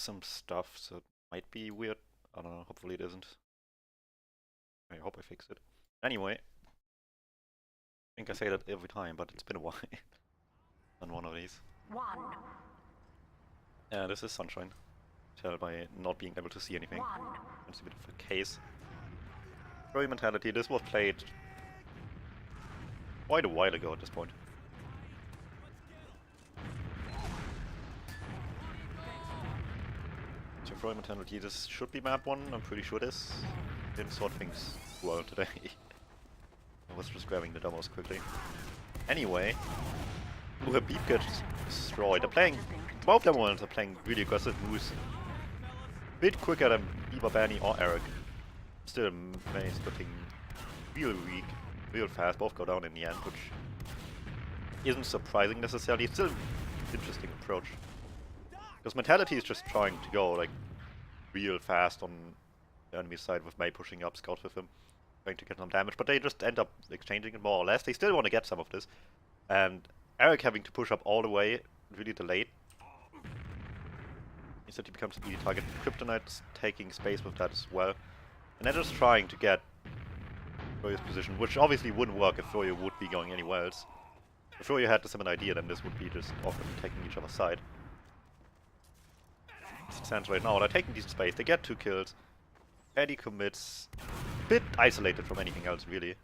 some stuff, so it might be weird. I don't know, hopefully it isn't. I hope I fix it. Anyway, I think I say that every time, but it's been a while on one of these. Yeah, this is Sunshine. Tell by not being able to see anything. It's a bit of a case. Froyo mentality, this was played quite a while ago at this point. So Froyo mentality, this should be map 1, I'm pretty sure this. Didn't sort things well today. I was just grabbing the demos quickly. Anyway, Luha Beep gets destroyed. They're playing, both them ones are playing really aggressive moves. Bit quicker than Bieber, Benny or Eric. Still, May is getting real weak, real fast. Both go down in the end, which isn't surprising necessarily. It's still an interesting approach. Because mentality is just trying to go like real fast on the enemy side with May pushing up, scout with him, trying to get some damage, but they just end up exchanging it more or less. They still want to get some of this. And Eric having to push up all the way, really delayed. Instead he becomes an easy target. Kryptonite's taking space with that as well. And they're just trying to get Froyo's position, which obviously wouldn't work if Froyo would be going anywhere else. If Froyo had the same idea, then this would be just often taking each other's side. As it stands right now, they're taking decent space, they get 2 kills. Paddy commits, a bit isolated from anything else really.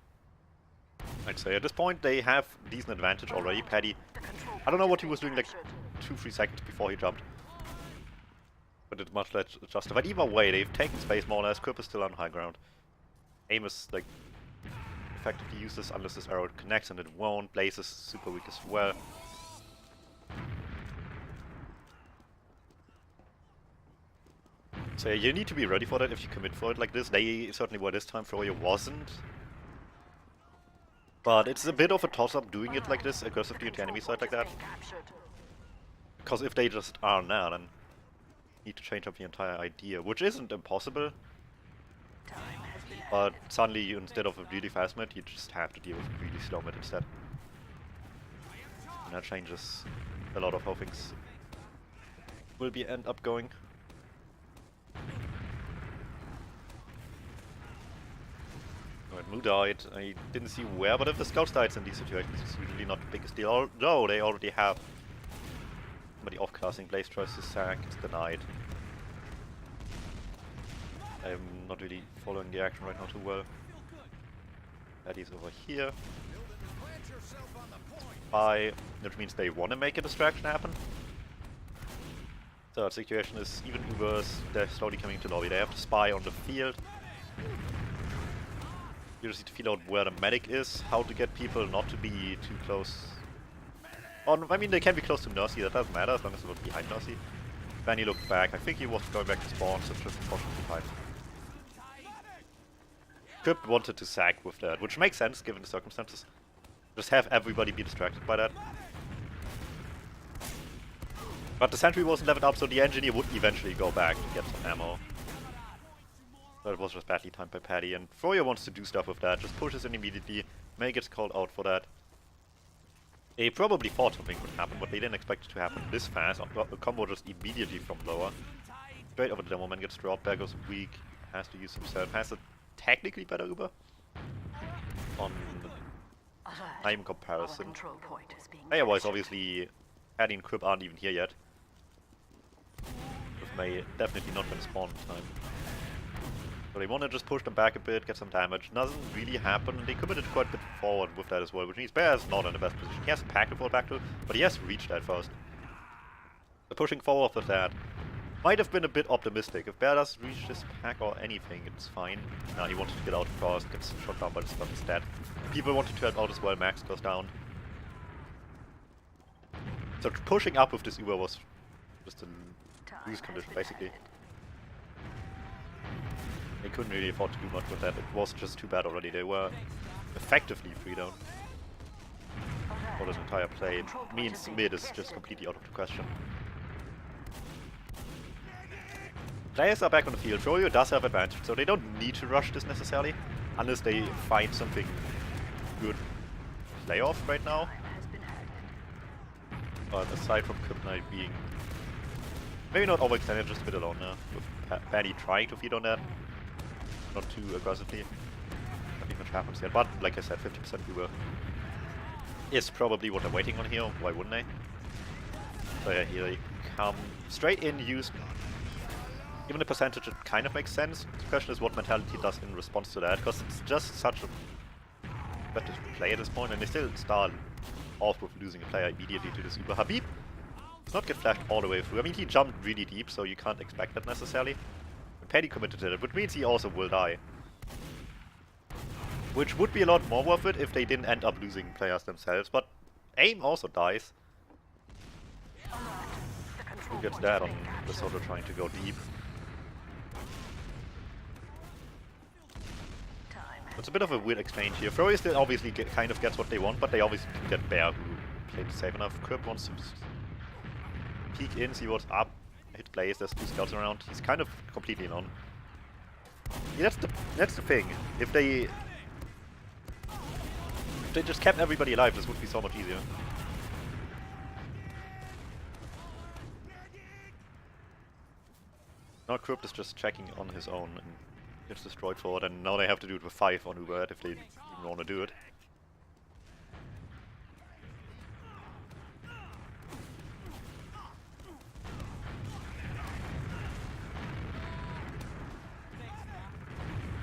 I'd say at this point they have decent advantage already. Paddy, I don't know what he was doing like 2-3 seconds before he jumped. But it's much less justified. Either way, they've taken space more or less. Kryp is still on high ground. Aim is like effectively useless unless this arrow connects, and it won't. Blaze is super weak as well. So yeah, you need to be ready for that if you commit for it like this. They certainly were this time, Froyo wasn't. But it's a bit of a toss-up doing it like this, aggressively into enemy side like that. Because if they just are now, then need to change up the entire idea, which isn't impossible. But suddenly, you, instead of a really fast mid, you just have to deal with a really slow mid instead. And that changes a lot of how things will be end up going. Alright, Moo died. I didn't see where, but if the scouts died in these situations, it's usually not the biggest deal. Although they already have somebody off-classing. Blaze tries to sack, it's denied. I'm not really following the action right now too well. Paddy's over here. Spy, which means they want to make a distraction happen. Third situation is even worse. They're slowly coming to lobby. They have to spy on the field. You just need to feel out where the medic is, how to get people not to be too close. I mean, they can be close to Nursey, that doesn't matter as long as they're not behind Nursey. Benny looked back. I think he was going back to spawn, so just unfortunately behind. Kryp wanted to sack with that, which makes sense given the circumstances. Just have everybody be distracted by that. But the sentry wasn't leveled up, so the engineer would eventually go back to get some ammo. That was just badly timed by Paddy, and Froyo wants to do stuff with that, just pushes in immediately. May gets called out for that. They probably thought something would happen, but they didn't expect it to happen this fast. A combo just immediately from lower. Straight over the demo man gets dropped, there goes weak, has to use himself, has a technically better Uber on time comparison. Otherwise, obviously, Paddy and Kryp aren't even here yet. With May definitely not gonna spawn in time. So they want to just push them back a bit, get some damage. Doesn't really happen, and they committed quite a bit forward with that as well, which means Bear is not in the best position. He has a pack to fall back to, but he has to reach that first. So pushing forward with that might have been a bit optimistic. If Bear does reach this pack or anything, it's fine. Now he wanted to get out first, gets shot down by the stun instead. People wanted to help out as well, Max goes down. So pushing up with this Uber was just a lose condition, basically. They couldn't really afford to do much with that. It was just too bad already. They were effectively free down for this entire play. It means mid is just completely out of the question. Players are back on the field. Froyo does have advantage, so they don't need to rush this necessarily, unless they find something good to play off right now. But aside from Kryptonite being Maybe not overextended, just a bit alone now. With Benny trying to feed on that. Not too aggressively. Nothing much happens yet, but like I said, 50% Uber is probably what they're waiting on here. Why wouldn't they? So yeah, here they come straight in, use... Given the percentage, it kind of makes sense. The question is what mentality does in response to that, because it's just such a better play at this point, and they still start off with losing a player immediately to this Uber. Habib does not get flashed all the way through. I mean, he jumped really deep, so you can't expect that necessarily. And Paddy committed to it, which means he also will die. Which would be a lot more worth it if they didn't end up losing players themselves, but AIM also dies. Who gets that on the soldier trying to go deep? It's a bit of a weird exchange here. Froyo still obviously kind of gets what they want, but they obviously get Bear, who played safe enough. Crip wants to peek in, see what's up, hit plays, there's 2 scouts around. He's kind of completely alone. Yeah, that's the thing. If they just kept everybody alive, this would be so much easier. Now Crypt is just checking on his own and gets destroyed for it, and now they have to do it with 5 on Uber if they even want to do it.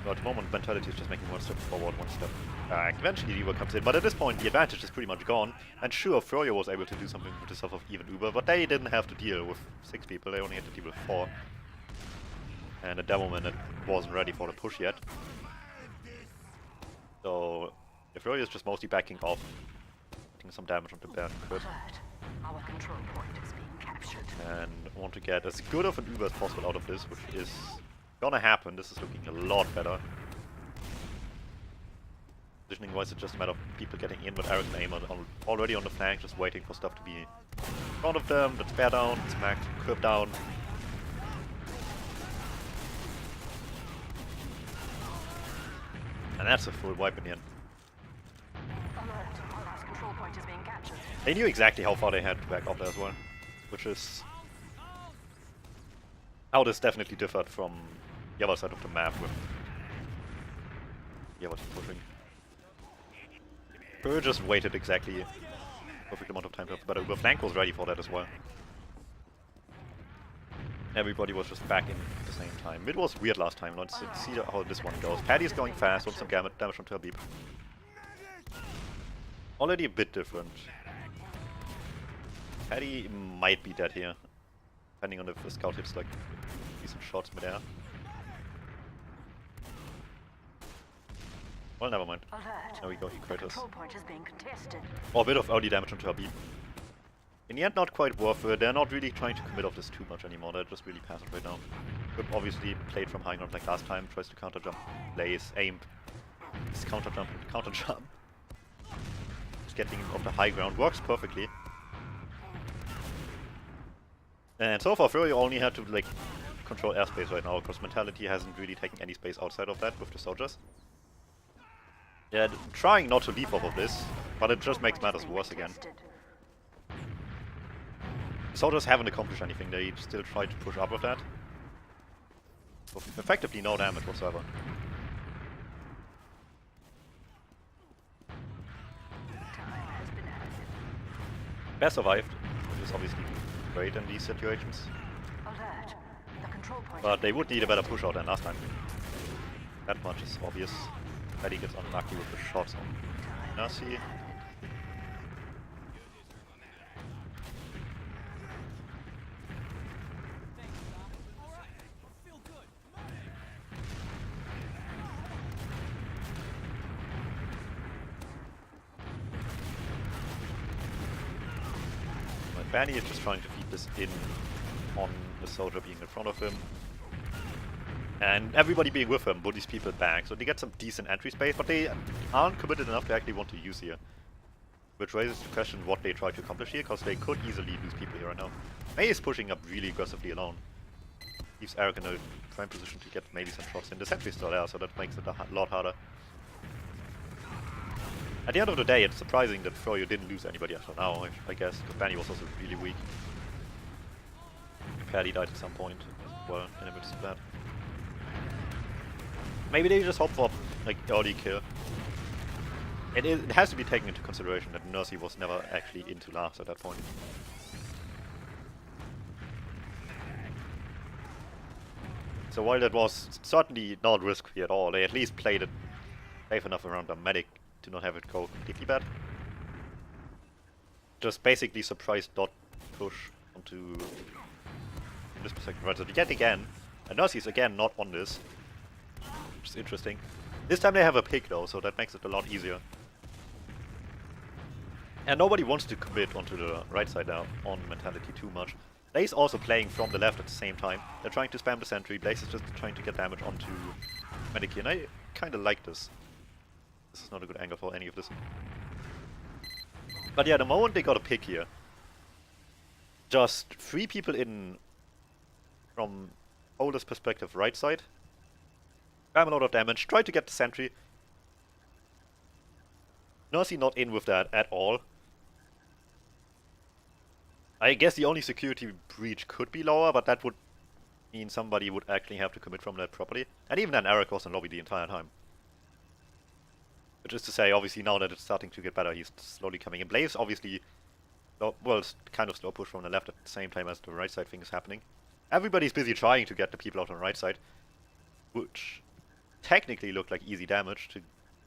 But at the moment, mentality is just making 1 step forward, 1 step back. Eventually Uber comes in, but at this point the advantage is pretty much gone. And sure, Froyo was able to do something with the stuff of even Uber, but they didn't have to deal with 6 people, they only had to deal with 4. And at that moment it wasn't ready for the push yet. So if Froyo is just mostly backing off, getting some damage on the Bear and Crit. Our control point is being captured. And want to get as good of an Uber as possible out of this, which is gonna happen. This is looking a lot better. Positioning wise, it's just a matter of people getting in, but Eric and Aim are already on the flank, just waiting for stuff to be in front of them. That's Bear down, it's Mac, Crip down. And that's a full wipe in the end. Alert, our last control point is being captured. They knew exactly how far they had to back off there as well, which is how this definitely differed from the other side of the map with the other team pushing. Pearl just waited exactly perfect amount of time to have better Uber. Flank was ready for that as well. Everybody was just back in at the same time. It was weird last time. Let's see how this one goes. Paddy is going fast, wants some damage on Habib. Already a bit different. Paddy might be dead here, depending on if the scout hits like decent shots mid-air. Well, never mind. There we go, he Kratos. Oh, a bit of early damage onto Habib. In the end, not quite worth it. They're not really trying to commit off this too much anymore. They're just really passive right now. Rip obviously played from high ground like last time, tries to counter jump, plays, aimed, counter jump and counter jump. Just getting off the high ground works perfectly. And so far, Fury only had to like control airspace right now, because Mentality hasn't really taken any space outside of that with the soldiers. Yeah, trying not to leave off of this, but it just makes matters worse again. The soldiers haven't accomplished anything, they still try to push up with that. With effectively no damage whatsoever. Bear survived, which is obviously great in these situations. But they would need a better push out than last time. That much is obvious. Paddy gets unlucky with the shots on Nursi. Banny is just trying to feed this in on the soldier being in front of him. And everybody being with him, bullies people back, so they get some decent entry space, but they aren't committed enough to actually want to use here. Which raises the question what they try to accomplish here, because they could easily lose people here right now. May is pushing up really aggressively alone. Leaves Eric in a prime position to get maybe some shots in. The sentry's still there, so that makes it a lot harder. At the end of the day, it's surprising that Froyo didn't lose anybody until now, I guess, because Banny was also really weak. Paddy died at some point. Well, in the midst of that. Maybe they just hope for like early kill. It has to be taken into consideration that Nursey was never actually into last at that point. So while that was certainly not risky at all, they at least played it safe enough around the medic to not have it go completely bad. Just basically surprise dot push onto this second right. So yet again, and Nursey's again not on this, which is interesting. This time they have a pick though, so that makes it a lot easier. And nobody wants to commit onto the right side now on mentality too much. Blaze also playing from the left at the same time. They're trying to spam the sentry. Blaze is just trying to get damage onto Medici, and I kind of like this. This is not a good angle for any of this. But yeah, the moment they got a pick here, just 3 people in from Older's perspective right side. Spam a lot of damage, try to get the sentry. Nursey not in with that at all. I guess the only security breach could be lower, but that would mean somebody would actually have to commit from that properly. And even then Eric was in lobby the entire time. Which is to say, obviously now that it's starting to get better, he's slowly coming in. Blaze obviously, well, kind of slow push from the left at the same time as the right side thing is happening. Everybody's busy trying to get the people out on the right side, which technically looked like easy damage to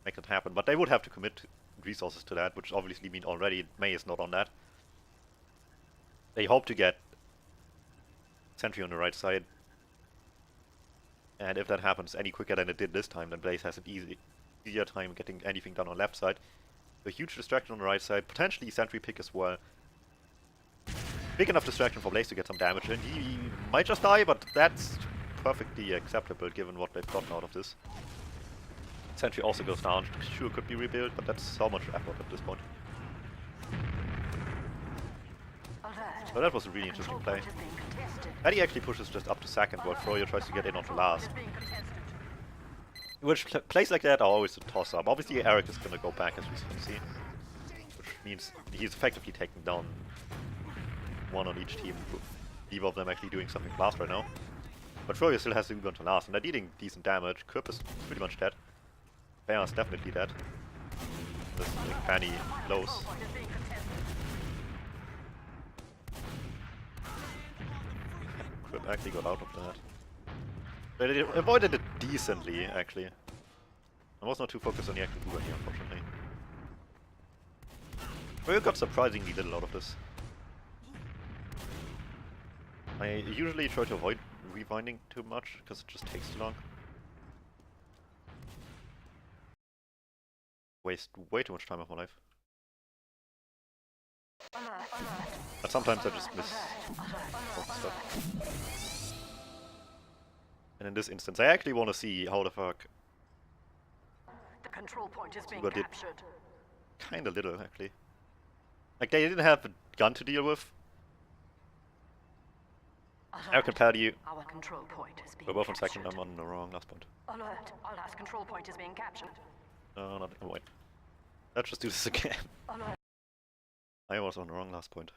make that happen, but they would have to commit resources to that, which obviously mean already May is not on that. They hope to get sentry on the right side, and if that happens any quicker than it did this time, then Blaze has an easier time getting anything done on left side. A huge distraction on the right side, potentially sentry pick as well. Big enough distraction for Blaze to get some damage, and he might just die, but that's perfectly acceptable given what they've gotten out of this. Sentry also goes down, sure could be rebuilt, but that's so much effort at this point. So that was a really interesting play. Eddie actually pushes just up to second while Froyo tries to get in onto last. Which plays like that are always a toss-up. Obviously Eric is gonna go back as we can see. Which means he's effectively taking down one on each team, with neither of them actually doing something fast right now. But Froyo still has to go into last, and they're dealing decent damage. Kurp is pretty much dead. Bear is definitely dead. This like, Fanny close. Kurp actually got out of that. They avoided it decently, actually. I was not too focused on the actual Uber here, unfortunately. Froyo got surprisingly little out of this. I usually try to avoid rewinding too much, because it just takes too long. Waste way too much time of my life. But sometimes I just miss stuff. And in this instance, I actually want to see how the fuck The control point is being Uber did captured. kinda little, actually. Like, they didn't have a gun to deal with. Eric and Paddy Our control point is being were both on captured. second, I'm on the wrong last point. Alert! Our last control point is being captured. No, not oh, wait. Let's just do this again. Alert! I was on the wrong last point.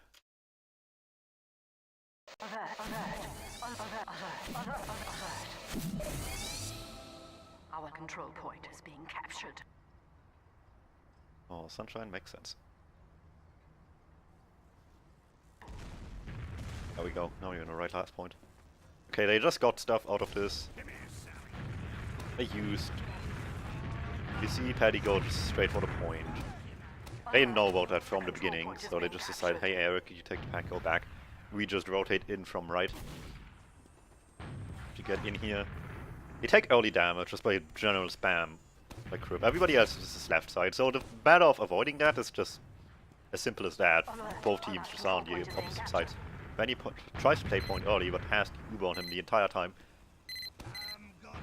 Alert! Alert! Alert! Alert! Alert! Our control point is being captured. Oh, sunshine makes sense. There we go. Now you're in the right last point. Okay, they just got stuff out of this. They used. You see Paddy go just straight for the point. They didn't know about that from the beginning, so they just decided, hey Eric, you take the pack, go back. We just rotate in from right. To get in here. They take early damage just by general spam. Like Crib. Everybody else is left side, so the matter of avoiding that is just as simple as that. Both teams just are on the opposite sides. Benny tries to play point early, but has the Uber on him the entire time.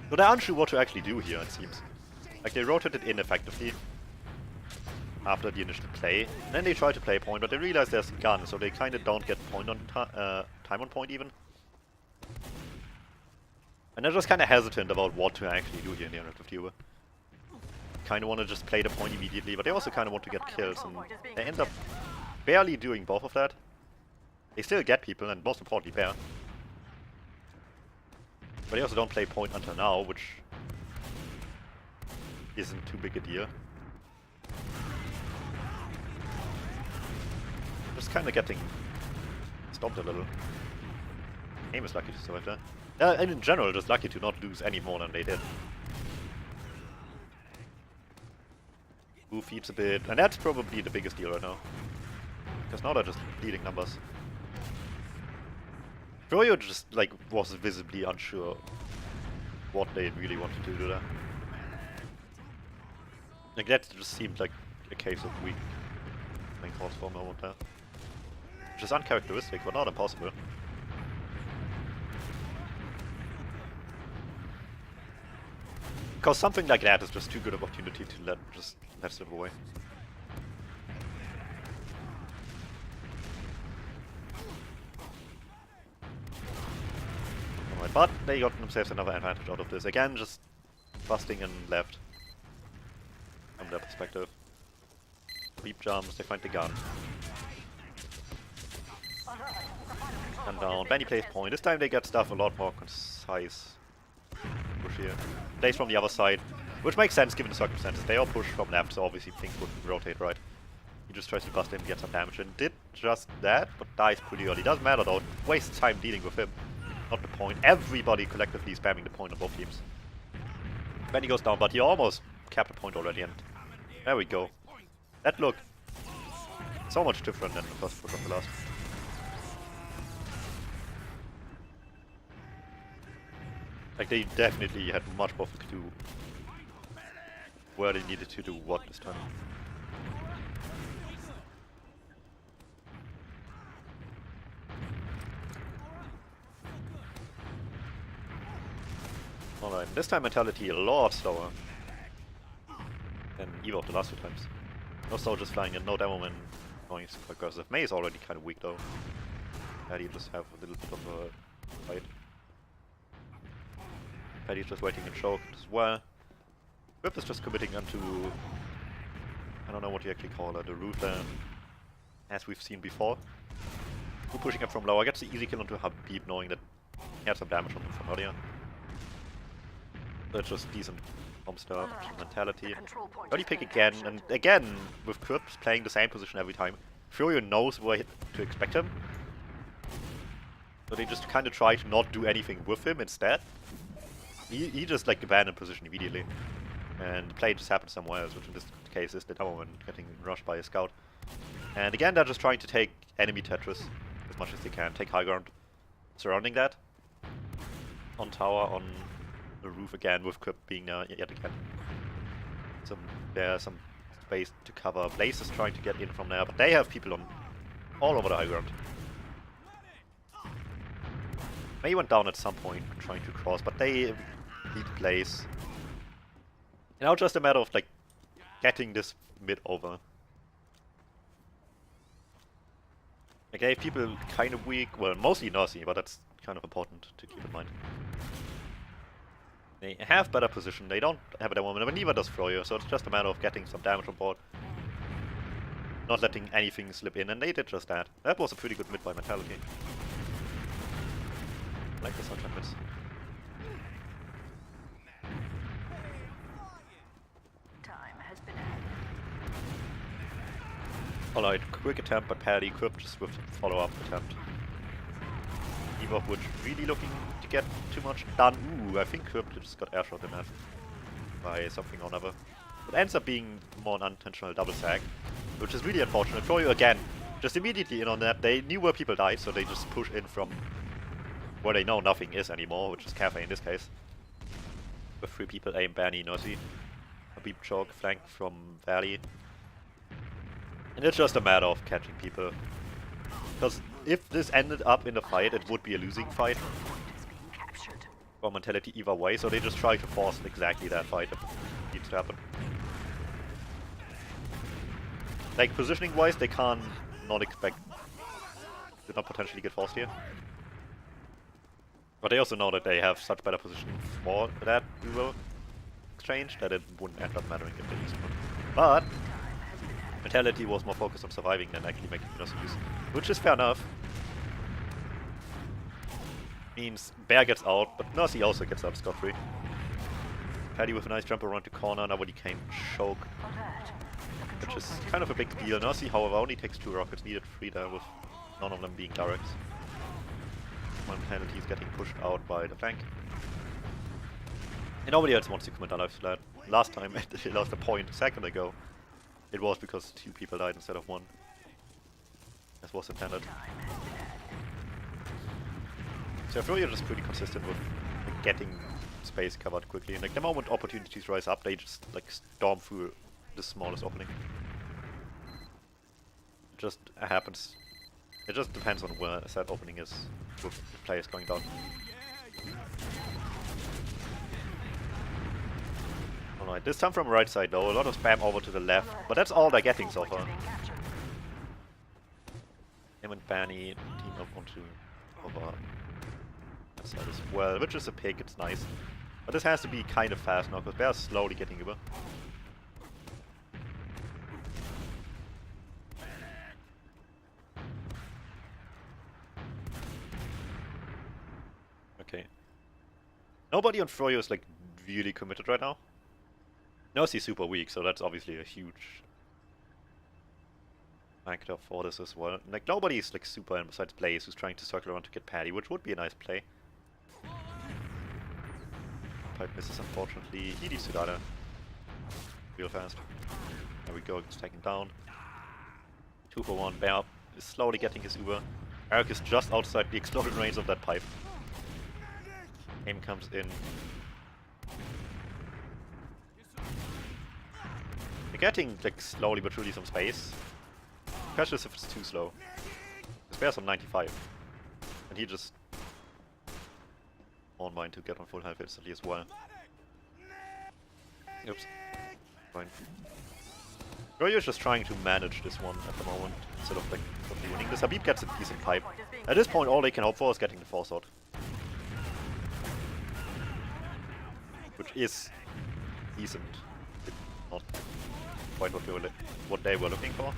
So they're unsure what to actually do here, it seems. Like, they rotated in effectively after the initial play, and then they try to play point, but they realize there's a gun, so they kind of don't get point on time on point even. And they're just kind of hesitant about what to actually do here in the end of the Uber. Kind of want to just play the point immediately, but they also kind of want to get kills, and they end up barely doing both of that. They still get people, and most importantly Bear. But they also don't play point until now, which isn't too big a deal. Just kind of getting stomped a little. Aim is lucky to survive that. And in general, just lucky to not lose any more than they did. Who feeds a bit, and that's probably the biggest deal right now. Because now they're just bleeding numbers. Froyo just, like, was visibly unsure what they really wanted to do there. Like, that just seemed like a case of weak playing force for a moment there. Which is uncharacteristic, but not impossible. Because something like that is just too good an opportunity to let slip away. Alright, but they got themselves another advantage out of this. Again, just busting and left. From their perspective. Beep jumps, they find the gun. And down, Benny plays point. This time they get stuff a lot more concise. Push here. Plays from the other side, which makes sense given the circumstances. They all push from left, so obviously things wouldn't rotate right. He just tries to bust in and get some damage, and did just that, but dies pretty early. Doesn't matter though, wastes time dealing with him. Not the point. Everybody collectively spamming the point on both teams. Benny goes down, but he almost capped the point already, and there we go. That looked so much different than the first push of the last. Like, they definitely had much more of a clue where they needed to do what this time. Alright, this time mentality a lot slower than either of the last two times. No soldiers flying in, no demo man going super aggressive. May is already kind of weak though. Paddy just have a little bit of a fight. Paddy's just waiting and choked as well. Whip is just committing onto, I don't know what you actually call it, the root land, as we've seen before. Who pushing up from lower, gets the easy kill onto Habib, knowing that he had some damage on him from earlier. That's just decent homestar mentality. Early pick again, and again with Crips playing the same position every time. Furio knows where to expect him. So they just kind of try to not do anything with him instead. He just like abandoned position immediately. And the play just happened somewhere else, which in this case is the Towerman getting rushed by a scout. And again, they're just trying to take enemy Tetris as much as they can, take high ground surrounding that. On tower, on the roof again, with Crip being yet again. There's some space to cover. Blaze is trying to get in from there, but they have people on all over the high ground. May went down at some point trying to cross, but they beat Blaze. And now just a matter of like getting this mid over. Like they have people kind of weak, well mostly Nursi, but that's kind of important to keep in mind. They have better position, they don't have it at the moment, but neither does Froyo, so it's just a matter of getting some damage on board. Not letting anything slip in, and they did just that. That was a pretty good mid by mentality. I like the sunshine mids. Alright, quick attempt by Paddy, Crip just with follow-up attempt. Eva would really looking to get too much done. Ooh, I think Crip just got airshot in that by something or another. It ends up being more an unintentional double sag, which is really unfortunate. For you again, just immediately in on that. They knew where people died, so they just push in from where they know nothing is anymore, which is Cafe in this case. With 3 people, aim, Banny, Nursi. A beep choke, flank from Valley. And it's just a matter of catching people. Because if this ended up in a fight, it would be a losing fight. For mentality either way, so they just try to force exactly that fight if it needs to happen. Like, positioning wise, they can't not expect to not potentially get forced here. But they also know that they have such better positioning for that duel exchange that it wouldn't end up mattering if they lose it. But mentality was more focused on surviving than actually making enough use, which is fair enough. Means Bear gets out, but Nurse also gets out scot-free. Paddy with a nice jump around the corner, nobody can choke, which is kind of a big deal. Nurse, however, only takes 2 rockets, needed 3 there, with none of them being directs. One penalty is getting pushed out by the flank. And nobody else wants to commit a life flat. Last time they lost a point a second ago, it was because 2 people died instead of 1. As was intended. So Froyotech is pretty consistent with getting space covered quickly. And like the moment opportunities rise up, they just like storm through the smallest opening. It just happens. It just depends on where a set opening is with the players going down. Alright, this time from right side though, a lot of spam over to the left, but that's all they're getting so far. Him and Banny team up onto over that side as well, which is a pick, it's nice. But this has to be kind of fast now, because Bear's slowly getting over. Okay. Nobody on Froyo is like really committed right now. Nurse's super weak, so that's obviously a huge factor for this as well. Like nobody's like super in besides Blaze who's trying to circle around to get Paddy, which would be a nice play. Pipe misses unfortunately. He needs to die there real fast. There we go, it's taken down. 2 for 1. Bear is slowly getting his Uber. Eric is just outside the exploded range of that pipe. Aim comes in. They're getting like slowly but surely some space. Especially if it's too slow. This Bear's on 95. And he just on mine to get on full health instantly as well. Oops. Fine. Froyo's just trying to manage this one at the moment instead of like totally winning this. Habib gets a decent pipe. At this point all they can hope for is getting the force out. Which is decent. It's not quite what they were looking for.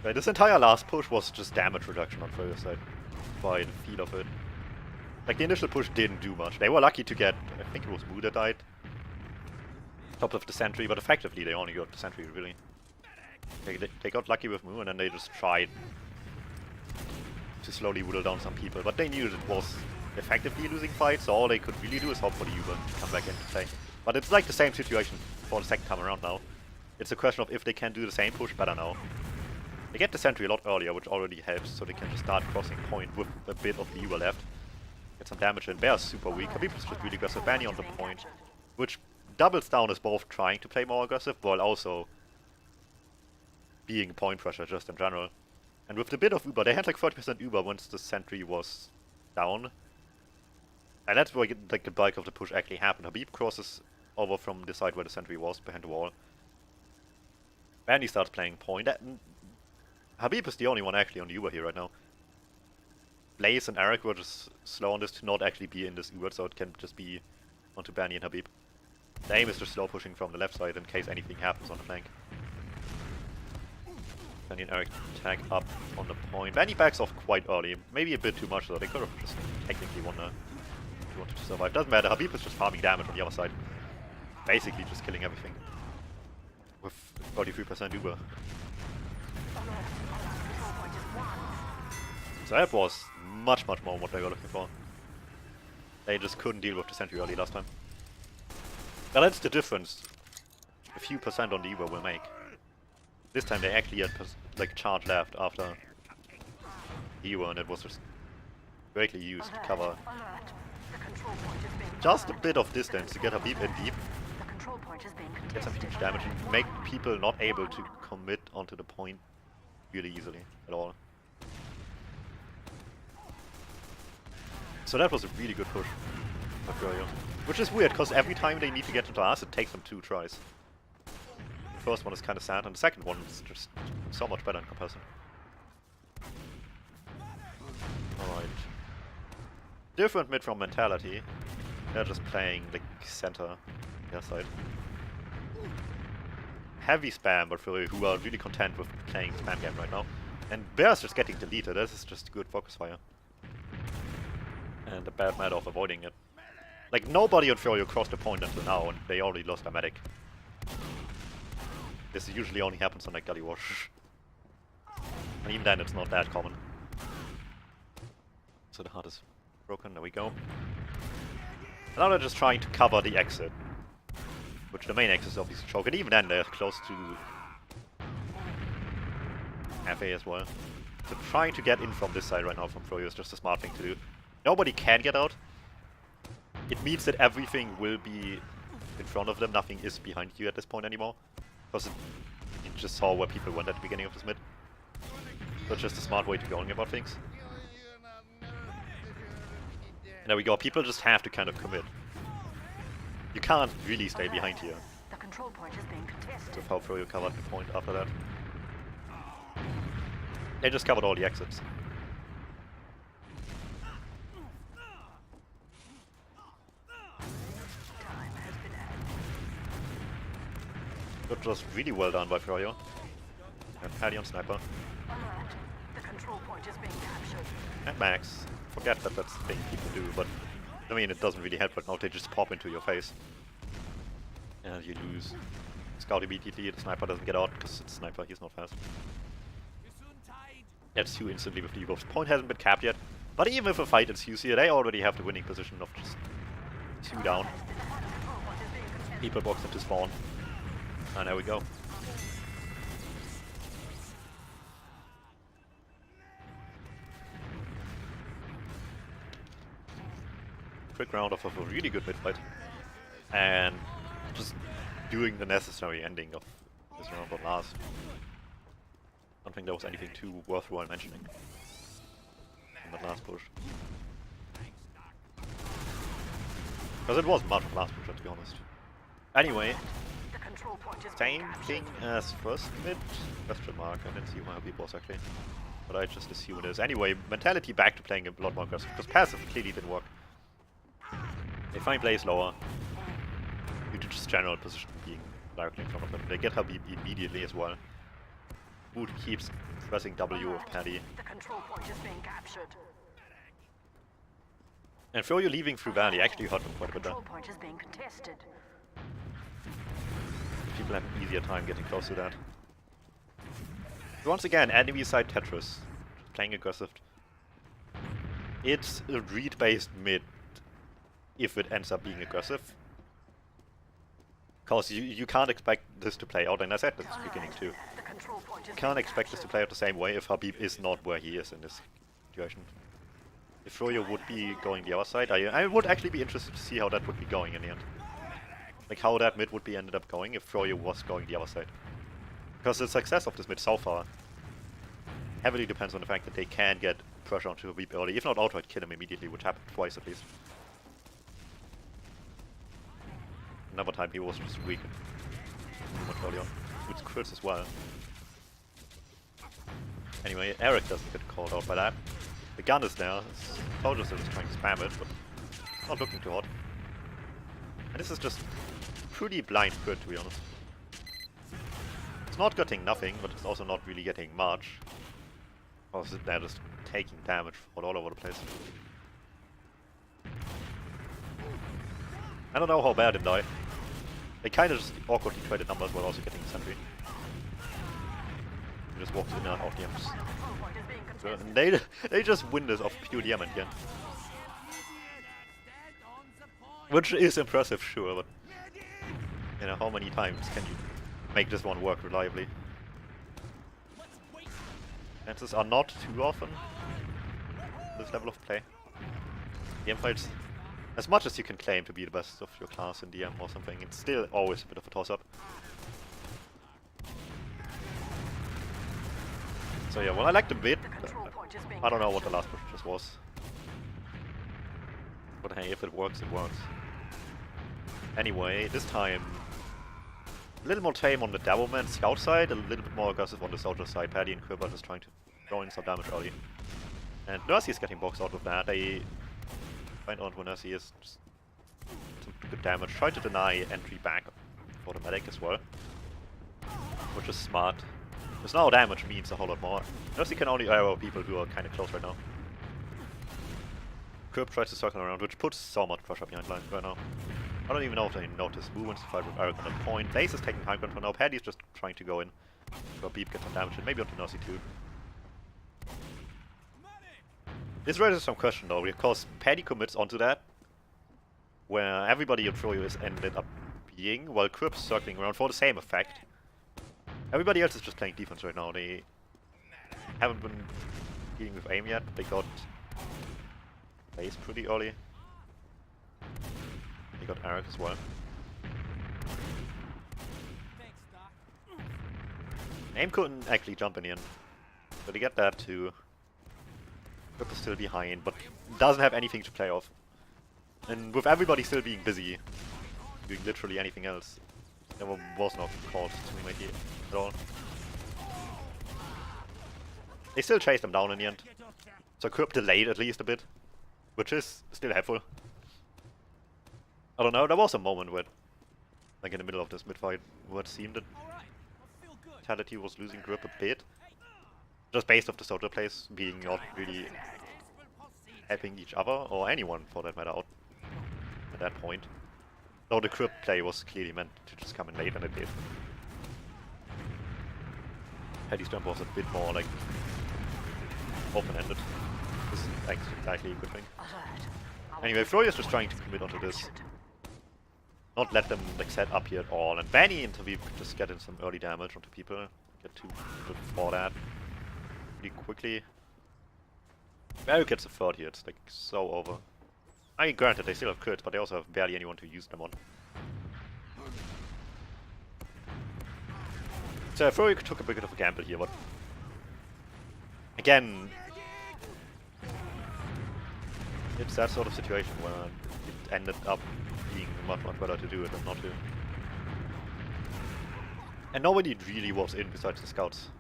Right, this entire last push was just damage reduction on Froyo's side by the feel of it. Like the initial push didn't do much. They were lucky to get, I think it was Mu that died. Top of the sentry, but effectively they only got the sentry really. They got lucky with Mu and then they just tried to slowly whittle down some people, but they knew it was effectively a losing fight, so all they could really do is hope for the Uber to come back into play. But it's like the same situation for the second time around now. It's a question of if they can do the same push better now. They get the sentry a lot earlier, which already helps, so they can just start crossing point with a bit of the Uber left. Get some damage in. Bear's super weak. Habib is just really aggressive. Banny on the point, which doubles down as both trying to play more aggressive while also being point pressure just in general. And with the bit of Uber, they had like 30% Uber once the sentry was down. And that's where like the bulk of the push actually happened. Habib crosses over from the side where the sentry was, behind the wall. Banny starts playing point. Habib is the only one actually on the Uber here right now. Blaze and Eric were just slow on this to not actually be in this Uber, so it can just be onto Banny and Habib. The aim is just slow pushing from the left side in case anything happens on the flank. Banny and Eric tag up on the point. Banny backs off quite early, maybe a bit too much though. They could have just technically won if you wanted to survive. Doesn't matter, Habib is just farming damage on the other side. Basically just killing everything. With 43% Uber. So that was much more what they were looking for. They just couldn't deal with the sentry early last time. But that's the difference a few percent on the Uber will make. This time they actually had like charge left after the Uber, and it was just greatly used to cover just a bit of distance to get Habib in deep. Get some huge damage and make people not able to commit onto the point really easily at all. So that was a really good push by Froyo. Which is weird, because every time they need to get into us, it takes them 2 tries. The first one is kind of sad, and the second one is just so much better in comparison. Alright. Different mid from mentality. They're just playing like center, their side. Heavy spam, but for who are really content with playing spam game right now. And Bear's just getting deleted. This is just good focus fire. And a bad matter of avoiding it. Like, nobody on Froyo crossed the point until now, and they already lost their medic. This usually only happens on like Gully Wash. And even then, it's not that common. So the heart is broken. There we go. Now they're just trying to cover the exit. Which the main exit is obviously choke. And even then, they're close to FA as well. So trying to get in from this side right now from Froyo is just a smart thing to do. Nobody can get out. It means that everything will be in front of them. Nothing is behind you at this point anymore. Because you just saw where people went at the beginning of this mid. So it's just a smart way to going about things. And there we go. People just have to kind of commit. You can't really stay behind here. The control point is being contested. With how Froyo covered the point after that. They just covered all the exits. Time has been added. That was really well done by Froyo. And Paddy on sniper. Alert. The control point is being captured. And Max. Forget that that's the thing people do, but I mean it doesn't really help right now. They just pop into your face. And you lose. Scout immediately, the sniper doesn't get out because it's sniper, he's not fast. That's you instantly with the debuffs. Point hasn't been capped yet, but even if a fight ensues here, they already have the winning position of just 2 down. People box into spawn. And there we go. Quick round of a really good mid fight. And just doing the necessary ending of this round but last. I don't think there was anything too worthwhile mentioning in that last push. Because it wasn't much of a last push, to be honest. Anyway, The control point is same being captured. thing as first mid? Question mark. I didn't see how it was actually. But I just assume it is. Anyway, mentality back to playing a lot more aggressive. Because passive clearly didn't work. They find plays lower. Due to just general position being directly in front of them. They get her immediately as well. Wood keeps pressing W with Paddy. The control point is being captured. And Froyo leaving through Valley actually hurt them quite a bit there. Control point is being contested. People have an easier time getting close to that. Once again, enemy side Tetris. Playing aggressive. It's a read-based mid if it ends up being aggressive. Because you can't expect this to play out, and I said this at the beginning too. The control point is You can't being expect this to captured. play out the same way if Habib is not where he is in this situation. If Froyo would be going the other side, I would actually be interested to see how that would be going in the end. Like how that mid would be ended up going if Froyo was going the other side. Because the success of this mid so far heavily depends on the fact that they can get pressure onto Habib early, if not outright kill him immediately, which happened twice at least. Another time he was just weak much early on. With crits as well. Anyway, Eric doesn't get called out by that. The gun is there. Soldiers are just trying to spam it, but not looking too hot. And this is just pretty blind crit, to be honest. It's not getting nothing, but it's also not really getting much. Because they're just taking damage all over the place. I don't know how bad it died. They kind of just awkwardly traded numbers while also getting sentry. They just walked in and out of the amps. The control point is being So, contested. and they just win this off pure DM again. Which is impressive, sure, but you know, how many times can you make this one work reliably? Chances are not too often this level of play. DM fights, as much as you can claim to be the best of your class in DM or something, it's still always a bit of a toss-up. So yeah, well, I like the bit. The control point is being I don't know what the captured. last push just was. But hey, if it works, it works. Anyway, this time a little more tame on the Devilman scout side, a little bit more aggressive on the soldier side. Paddy and Quiver just trying to throw in some damage early. And Nursey is getting boxed out with that. They find out where Nursey is. Just some good damage. Try to deny entry back for the medic as well, which is smart. Because now damage means a whole lot more. Notice you can only arrow people who are kind of close right now. Curb tries to circle around, which puts so much pressure behind line right now. I don't even know if they notice movements to fight with Eric on a point. Blaze is taking high ground for now. Paddy's just trying to go in. So Beep gets some damage and maybe onto Nosy too. This raises some question though, because Paddy commits onto that, where everybody in Froyo is ended up being, while Quip's circling around for the same effect. Everybody else is just playing defense right now. They haven't been dealing with aim yet. They got Blaze pretty early. They got Eric as well. Aim couldn't actually jump in the end, but they get that too. Quip is still behind, but doesn't have anything to play off. And with everybody still being busy, doing literally anything else, there was no call to swing here at all. They still chase them down in the end, so Quip delayed at least a bit, which is still helpful. I don't know, there was a moment where, like in the middle of this mid-fight, where it seemed that Vitality was losing grip a bit. Just based off the soldier plays being not really helping each other, or anyone for that matter, out at that point. Though the grip play was clearly meant to just come in late, and it did. Paddy's jump was a bit more like open-ended. This is exactly a good thing. Anyway, Froyo's just trying to commit onto this. Not let them like set up here at all, and Benny and Taviv could just get in some early damage onto people. Get too good for that pretty quickly. Barry gets a third here, it's like so over. I mean, granted, they still have crits, but they also have barely anyone to use them on. So Froyo took a bit of a gamble here, but again, it's that sort of situation where it ended up being much better to do it than not to. And nobody really was in besides the scouts.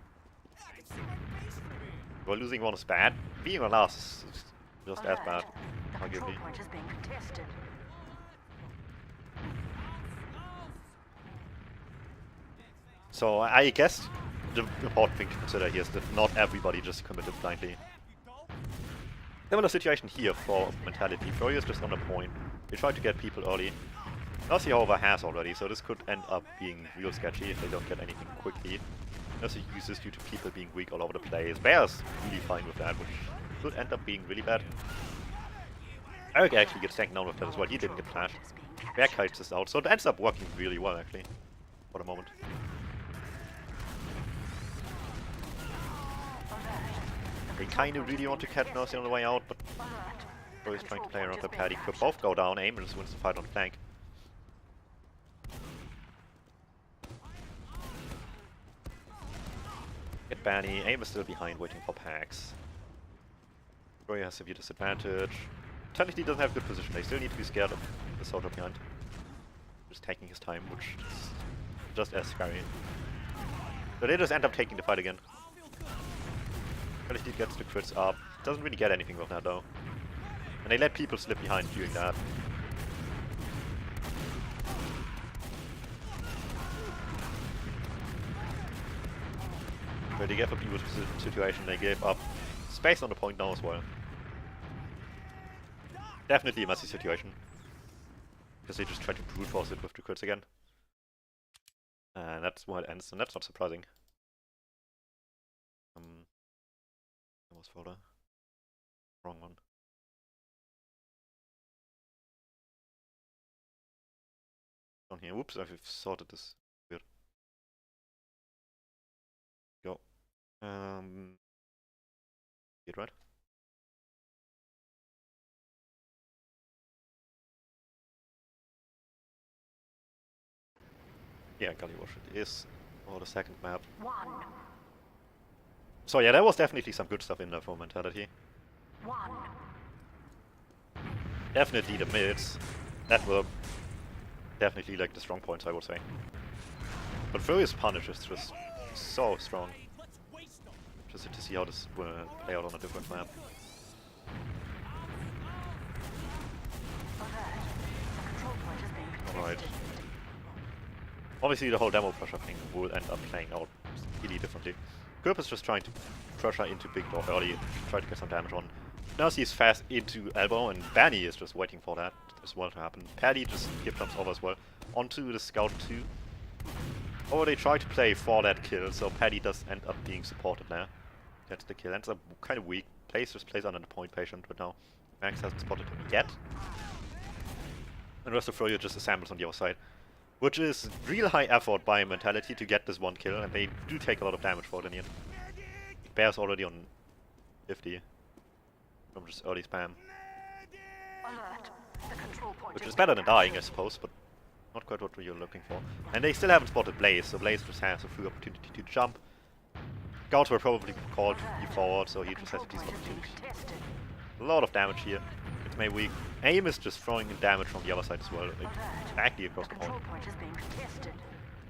Well, losing one is bad. Being on last is just as bad, arguably. So I guess the important thing to consider here is that not everybody just committed blindly. Similar situation here for Mentality. Froyo is just on a point. They try to get people early. Nosy, however, has already, so this could end up being real sketchy if they don't get anything quickly. Nosy uses due to people being weak all over the place. Bear's really fine with that, which could end up being really bad. Eric actually gets taken down with that as well. He didn't get flashed. Bear kites this out, so it ends up working really well actually, for the moment. They kind of really want to catch Nosy on the way out, but Froyo's trying to play around the Paddy. Could both go down, aim and just wins the fight on the flank. Get Banny, aim is still behind waiting for packs. Froyo has severe disadvantage. Technically doesn't have good position, they still need to be scared of the soldier behind. Just taking his time, which is just as scary. So they just end up taking the fight again. Technically gets the crits up. Doesn't really get anything with that though. And they let people slip behind doing that. But they gave up the situation, they gave up space on the point now as well. Definitely a messy situation. Because they just try to brute force it with the crits again. And that's where it ends, and that's not surprising. Was folder. Wrong one. On here. Whoops, I've sorted this. Weird. Go. Get right. Yeah, Gullywash it is. Or the second map. So yeah, there was definitely some good stuff in there for Mentality. Definitely the mids. That were definitely like the strong points, I would say. But Froyo's punish is just so strong. Interested to see how this will play out on a different map. Right. Obviously the whole demo pressure thing will end up playing out really differently. Grip is just trying to pressure into big door early, try to get some damage on. Now he's fast into elbow, and Banny is just waiting for that as well to happen. Paddy just hip jumps over as well onto the scout 2. Or they try to play for that kill, so Paddy does end up being supported there. Gets the kill, ends up kind of weak. Just plays under the point patient, but now Max hasn't spotted him yet. And the rest of Froyo just assembles on the other side. Which is real high effort by Mentality to get this one kill, and they do take a lot of damage for it in the end. Bear's already on 50 from just early spam. Alert. The control point Which is is better being than dying, I captured. suppose, but not quite what you're looking for. And they still haven't spotted Blaze, so Blaze just has a free opportunity to jump. Scouts were probably called you forward, so he just has a decent opportunity. A lot of damage here. It's May weak. Aim is just throwing in damage from the other side as well, like, exactly across the point.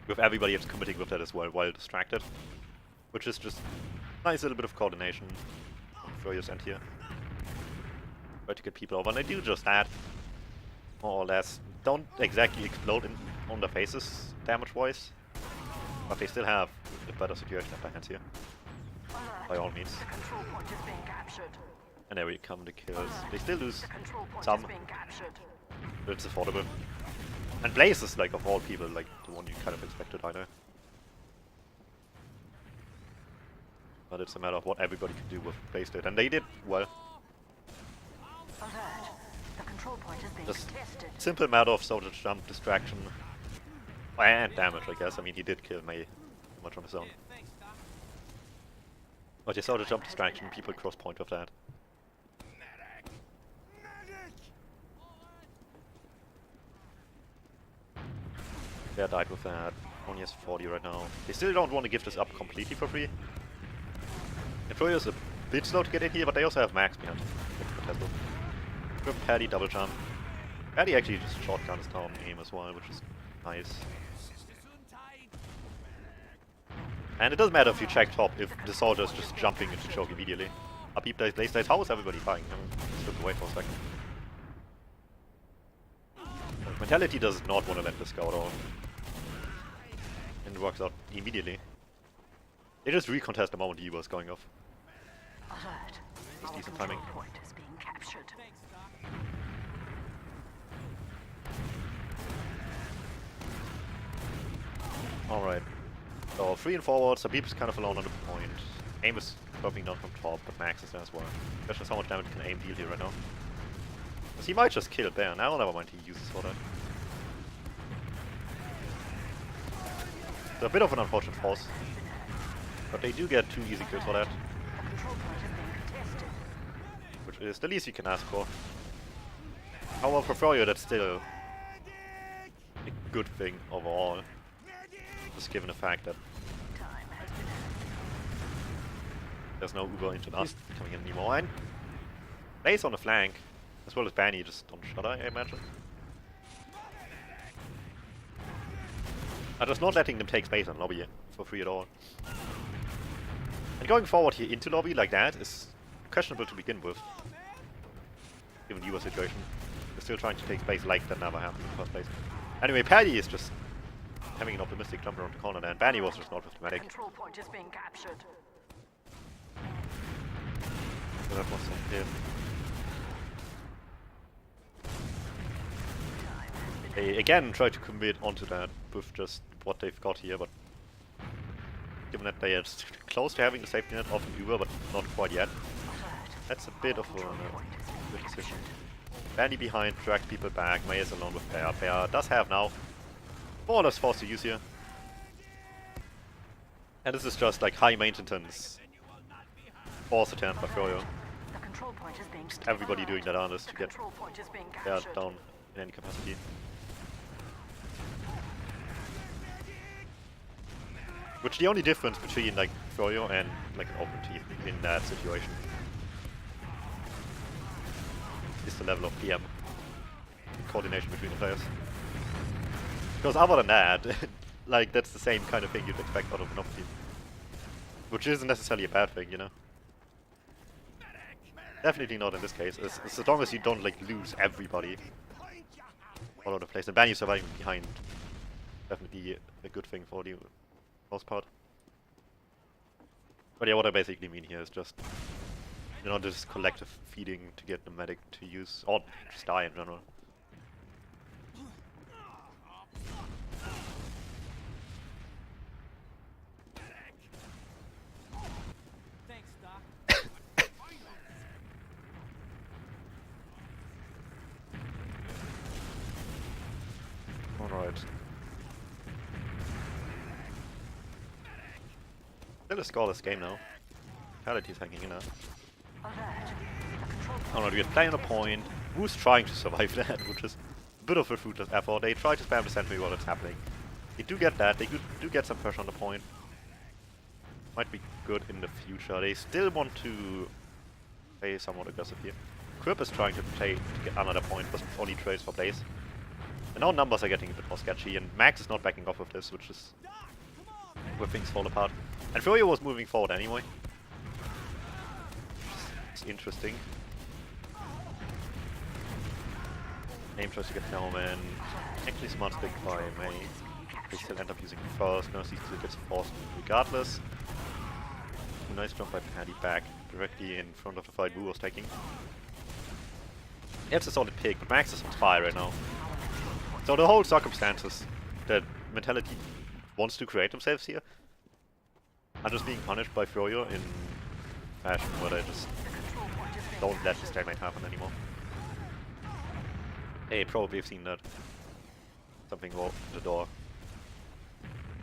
With everybody just committing with that as well while distracted. Which is just nice little bit of coordination on Furio's end here. Try to get people over, and they do just that. More or less. Don't exactly explode on their faces damage-wise. But they still have a better situation at their hands here. By all means. The control point is being captured. And there we come the kills. They still lose The control point some, is being captured. but it's affordable. And Blaze is, like, of all people, like, the one you kind of expected, I know. But it's a matter of what everybody can do with Blaze did. And they did well. Alert. The control point is being Just contested. simple matter of soldier jump, distraction, and damage, I guess. I mean, he did kill May pretty much on his own. But you soldier jump, distraction, people cross point with that. Bear died with that. Only has 40 right now. They still don't want to give this up completely for free. And Froyo's a bit slow to get in here, but they also have Max behind. Grip Paddy, double jump. Paddy actually just shotguns down aim as well, which is nice. And it doesn't matter if you check top if the soldier is just jumping into choke immediately. Up he plays Blaze. How is everybody fighting? Just look away for a second. Mentality does not want to let this go at all. And it works out immediately. They just recontest the moment he was going off. Alert. It's Our decent control timing. point is being captured. Alright. So 3 and forward, Sabib is kind of alone on the point. Aim is dropping down from top, but Max is there as well. Question is how much damage can Aim deal here right now. Because he might just kill Bear. Now never mind, he uses for that. So a bit of an unfortunate force. But they do get 2 easy kills for that. The control point is being contested. Which is the least you can ask for. However, for Froyo, that's still a good thing overall. Just given the fact that Time has been there's no Uber into Dust coming in anymore. And Blaze on the flank, as well as Banny just on Shudder, I imagine. Just not letting them take space on lobby for free at all. And going forward here into lobby like that is questionable to begin with. Given the Uber situation. They're still trying to take space like that never happened in the first place. Anyway, Paddy is just having an optimistic jump around the corner there, and Banny was just not with the the medic. control point is being captured. So that was on him. Time has been They again try to commit onto that with just what they've got here, but given that they are close to having the safety net of an Uber, but not quite yet, alert. that's a bit of a Control point is being good decision. captured. Bandy behind, drags people back, May is alone with Pear. Pear does have now more or less forced to use here. And this is just like high maintenance force attempt by Froyo. The control point is being Everybody doing that honest The to get control point is being Pear captured. down in any capacity. Which the only difference between like Froyo and like an open team in that situation is the level of PM coordination between the players. Because other than that, like that's the same kind of thing you'd expect out of an open team. Which isn't necessarily a bad thing, you know. Definitely not in this case, as long as you don't like lose everybody all over the place. And Banny surviving behind, definitely a good thing for the most part. But yeah, what I basically mean here is just, you know, this collective feeding to get the medic to use, or just die in general. Alright. Still a scoreless game now. Fatality's hanging in there. Alright, we're playing a point. Who's trying to survive that, which is a bit of a fruitless effort. They try to spam the sentry while it's happening. They do get that, they do get some pressure on the point. Might be good in the future. They still want to play somewhat aggressive here. Quip is trying to get another point, but only trades for plays. And now numbers are getting a bit more sketchy, and Max is not backing off of this, which is where things fall apart. And Froyo was moving forward anyway. It's interesting. Aim tries to get down, and actually smart stick by May. They still end up using first. Mercy still gets forced regardless. Nice jump by Paddy back directly in front of the fight Wu was taking. It's a solid pick, but Max is on fire right now. So the whole circumstances that Mentality wants to create themselves here are just being punished by Froyo in fashion where they just don't let the stalemate happen anymore. They probably have seen that something walked the door.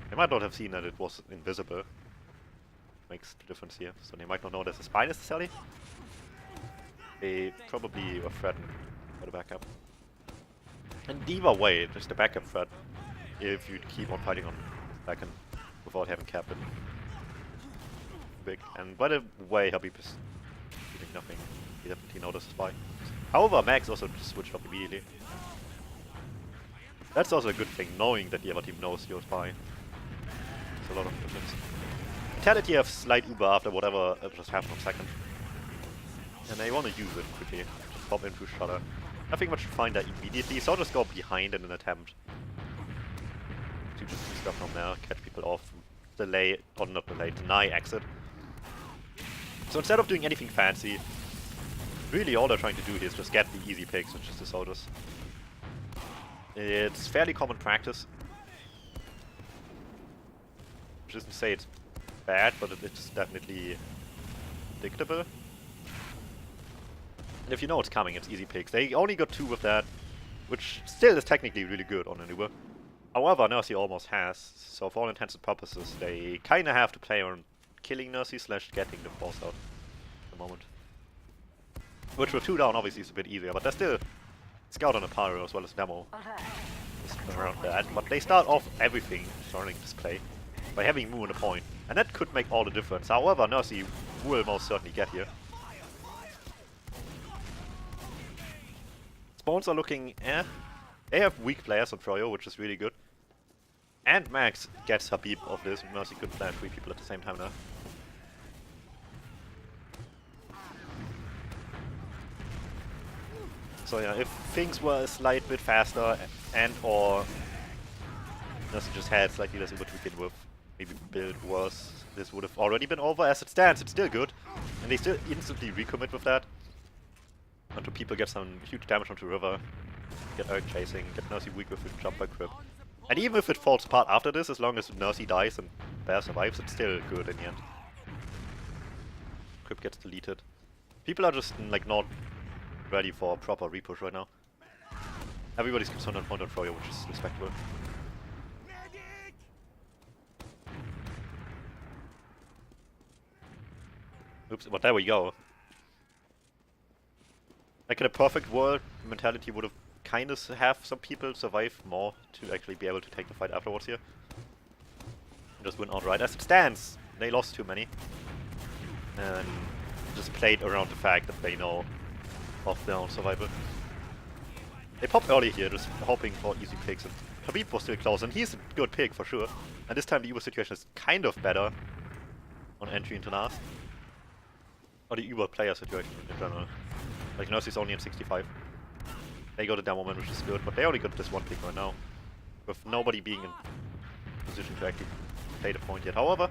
They might not have seen that it was invisible. Makes the difference here, so they might not know there's a spy necessarily. They probably were threatened by the backup. And either way, just the backup threat, if you keep on fighting on second without having capped it. Big. And by the way, Habib is doing nothing. He definitely noticed the spy. However, Max also just switched up immediately. That's also a good thing, knowing that the other team knows you're a spy. It's a lot of difference. Mentality have slight Uber after whatever just happened on second. And they want to use it quickly. Just pop into Shutter. Nothing much to find there immediately, so I'll just go behind in an attempt to just do stuff from there, catch people off, delay, or not delay, deny exit. So instead of doing anything fancy, really all they're trying to do here is just get the easy picks, which is the soldiers. It's fairly common practice. Which isn't to say it's bad, but it's definitely predictable. And if you know it's coming, it's easy picks. They only got 2 with that, which still is technically really good on an Uber. However, Nursey almost has, so for all intents and purposes, they kinda have to play on killing Nursey / getting the force out at the moment. Which with 2 down obviously is a bit easier, but they're still scout on a pyro as well as demo. Just around that. But they start off everything starting this play by having Mu on the point. And that could make all the difference. However, Nursey will most certainly get here. Spawns are looking they have weak players on Froyo, which is really good. And Max gets Habib of this. Mercy couldn't plan 3 people at the same time now. So yeah, if things were a slight bit faster and or Mercy just had slightly less Uber to begin with, maybe build worse, this would have already been over. As it stands, it's still good. And they still instantly recommit with that. Until people get some huge damage onto River, get Erg chasing, get Nursey weak with a jump by Crip. And even if it falls apart after this, as long as Nursey dies and Bear survives, it's still good in the end. Crip gets deleted. People are just like not ready for a proper repush right now. Everybody's concerned on point on Froyo, which is respectable. Oops, but there we go. Like in a perfect world, Mentality would have kind of have some people survive more to actually be able to take the fight afterwards here. And just win outright. As it stands, they lost too many. And just played around the fact that they know of their own survival. They popped early here, just hoping for easy picks. And Habib was still close, and he's a good pick for sure. And this time the Uber situation is kind of better on entry into last. Or the Uber player situation in general. Like Nursey's only in 65. They got a demo man, which is good, but they only got this one pick right now. With nobody being in position to actually play the point yet. However,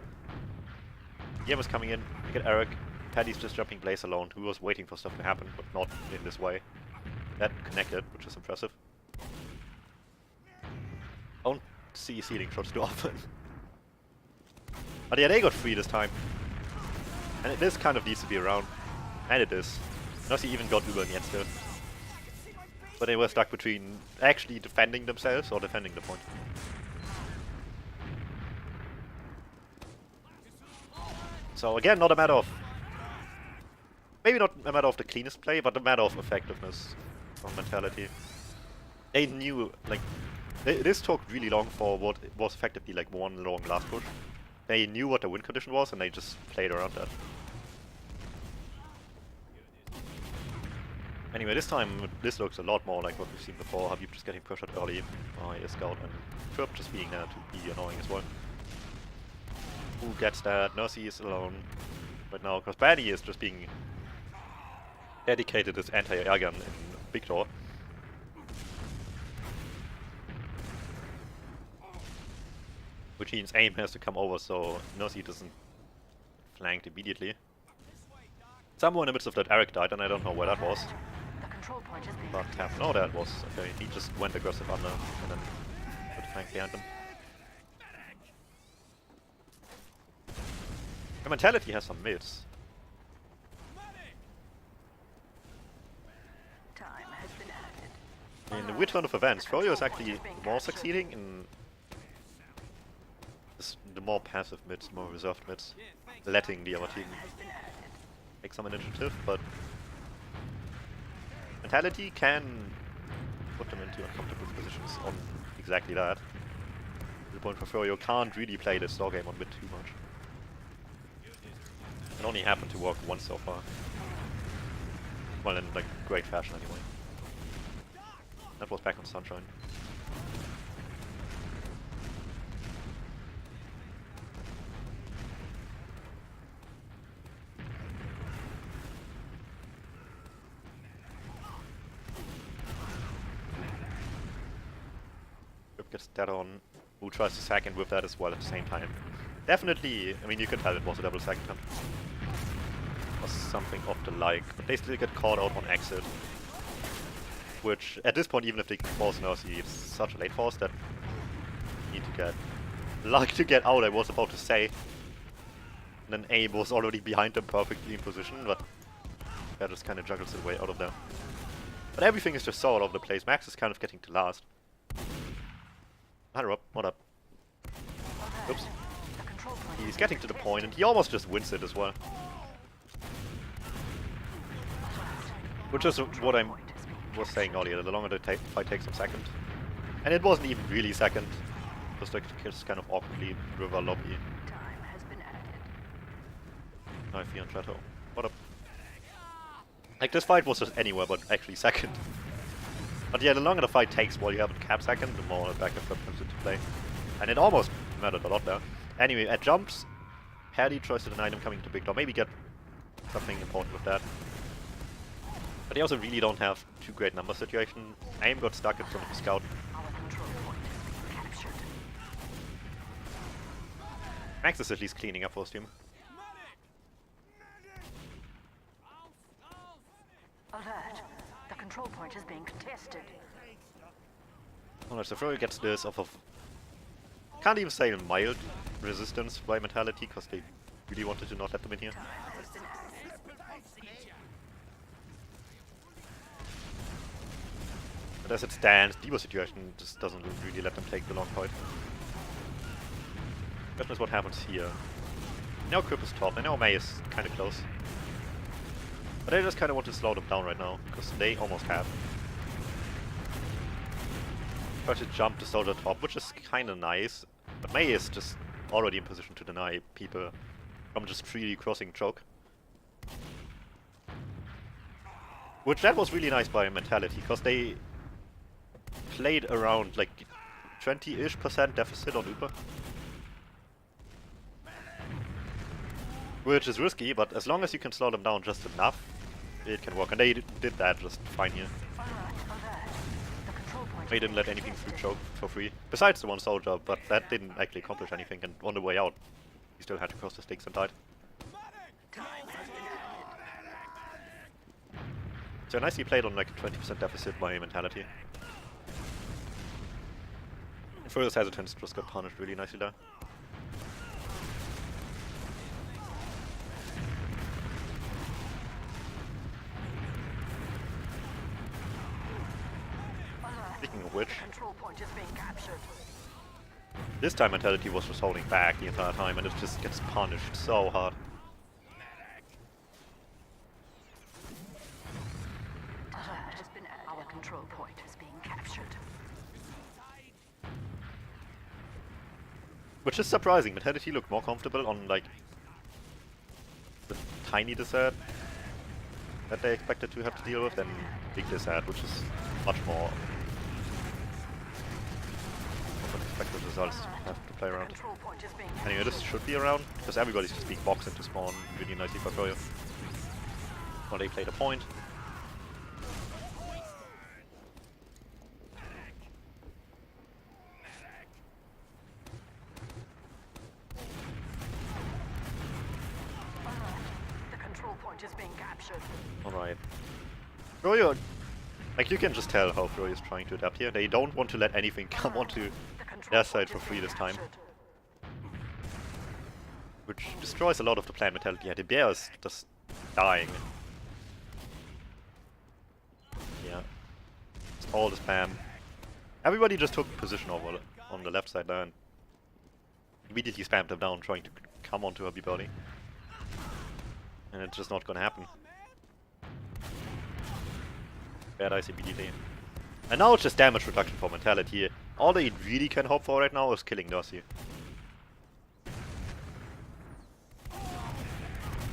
Yem is coming in, we get Eric. Paddy's just jumping Blaze alone, who was waiting for stuff to happen, but not in this way. That connected, which is impressive. Don't see ceiling shots too often. But yeah, they got free this time. And this kind of needs to be around. And it is. Nossi even got Uber in the end still. But they were stuck between actually defending themselves or defending the point. So again, not a matter of... Maybe not a matter of the cleanest play, but a matter of effectiveness of mentality. They knew, like... This took really long for what was effectively like one long last push. They knew what the win condition was and they just played around that. Anyway, this time this looks a lot more like what we've seen before. Habib just getting pressured early by a scout and Trip just being there to be annoying as well. Who gets that? Nossi is alone right now because Baddy is just being dedicated as anti-air gun in Victor. Which means aim has to come over so Nossi doesn't flanked immediately. Somewhere in the midst of that Eric died and I don't know where that was. The control point is being But no, that was okay. He just went aggressive under and then put flank behind him. The mentality has some mids. time has been added. In the weird turn of events, Froyo is actually more succeeding in the more passive mids, more reserved mids, letting the other team take some initiative, but mentality can put them into uncomfortable positions on exactly that. The point for Froyo can't really play this slow game on mid too much. It only happened to work once so far. Well, in like great fashion anyway. That was back on Sunshine. Rip gets dead on. Who tries to sack and whip that as well at the same time. Definitely, I mean you could tell it was a double sack attempt. Or something of the like, but they still get caught out on exit. Which, at this point, even if they can force Nossi, it's such a late force that you need to get luck to get out, I was about to say. And then Abe was already behind them perfectly in position, but that just kind of juggles his way out of there. But everything is just so all over the place. Max is kind of getting to last. Hurry up, what up? Oops. He's getting to the point, and he almost just wins it as well. Which is what I was saying earlier, the longer the fight takes some second. And it wasn't even really second. Just like just kind of awkwardly river lobby. Time has been added. Knifey on Chateau. What up? Like this fight was just anywhere but actually second. But yeah, the longer the fight takes while you have it cap second, the more the back and flip comes into play. And it almost mattered a lot there. Anyway, at jumps, Paddy tries to deny them coming to big door. Maybe get something important with that. But they also really don't have too great number situation. Aim got stuck in front of the scout. Our control point is being captured. Max is at least cleaning up for his team. Alert. The control point is being contested. Alright, so Froyo gets this off of... Can't even say mild resistance by mentality, because they really wanted to not let them in here. Time has been added. But as it stands, Devo situation just doesn't really let them take the long fight. Question is what happens here. Now Crip is top, and now May is kind of close. But I just kind of want to slow them down right now, because they almost have. Try to jump to soldier top, which is kind of nice. But May is just already in position to deny people from just freely crossing choke. Which that was really nice by mentality, because they played around like 20-ish% deficit on Uber. Which is risky, but as long as you can slow them down just enough, it can work. And they did that just fine here. Alert. They didn't let anything through choke for free. Besides the one soldier, but that didn't actually accomplish anything, and on the way out, he still had to cross the sticks and died. So nicely played on like a 20% deficit by mentality. Froyo's hesitance just got punished really nicely there. Speaking of which, Control point is being captured. this time mentality was just holding back the entire time and it just gets punished so hard. Alert has been our control point is being captured. Which is surprising, mentality looked more comfortable on like the tiny desert that they expected to have to deal with than big desert, which is much more of unexpected results to have to play around. Control point is being Anyway, this should be around, because everybody's just being boxed into spawn really nicely for Froyo. Well, they played a point. The control point is being captured. Alright. Froyo, like you can just tell how Froyo is trying to adapt here. They don't want to let anything come onto The control their side point for is free being this time. captured. Which destroys a lot of the plan mentality. Yeah, the bear is just dying. Yeah. Just all the spam. Everybody just took position over on the left side there and immediately spammed them down trying to come onto her B-body. And it's just not gonna happen. Bear dies immediately. And now it's just damage reduction for mentality. All they really can hope for right now is killing Darcy.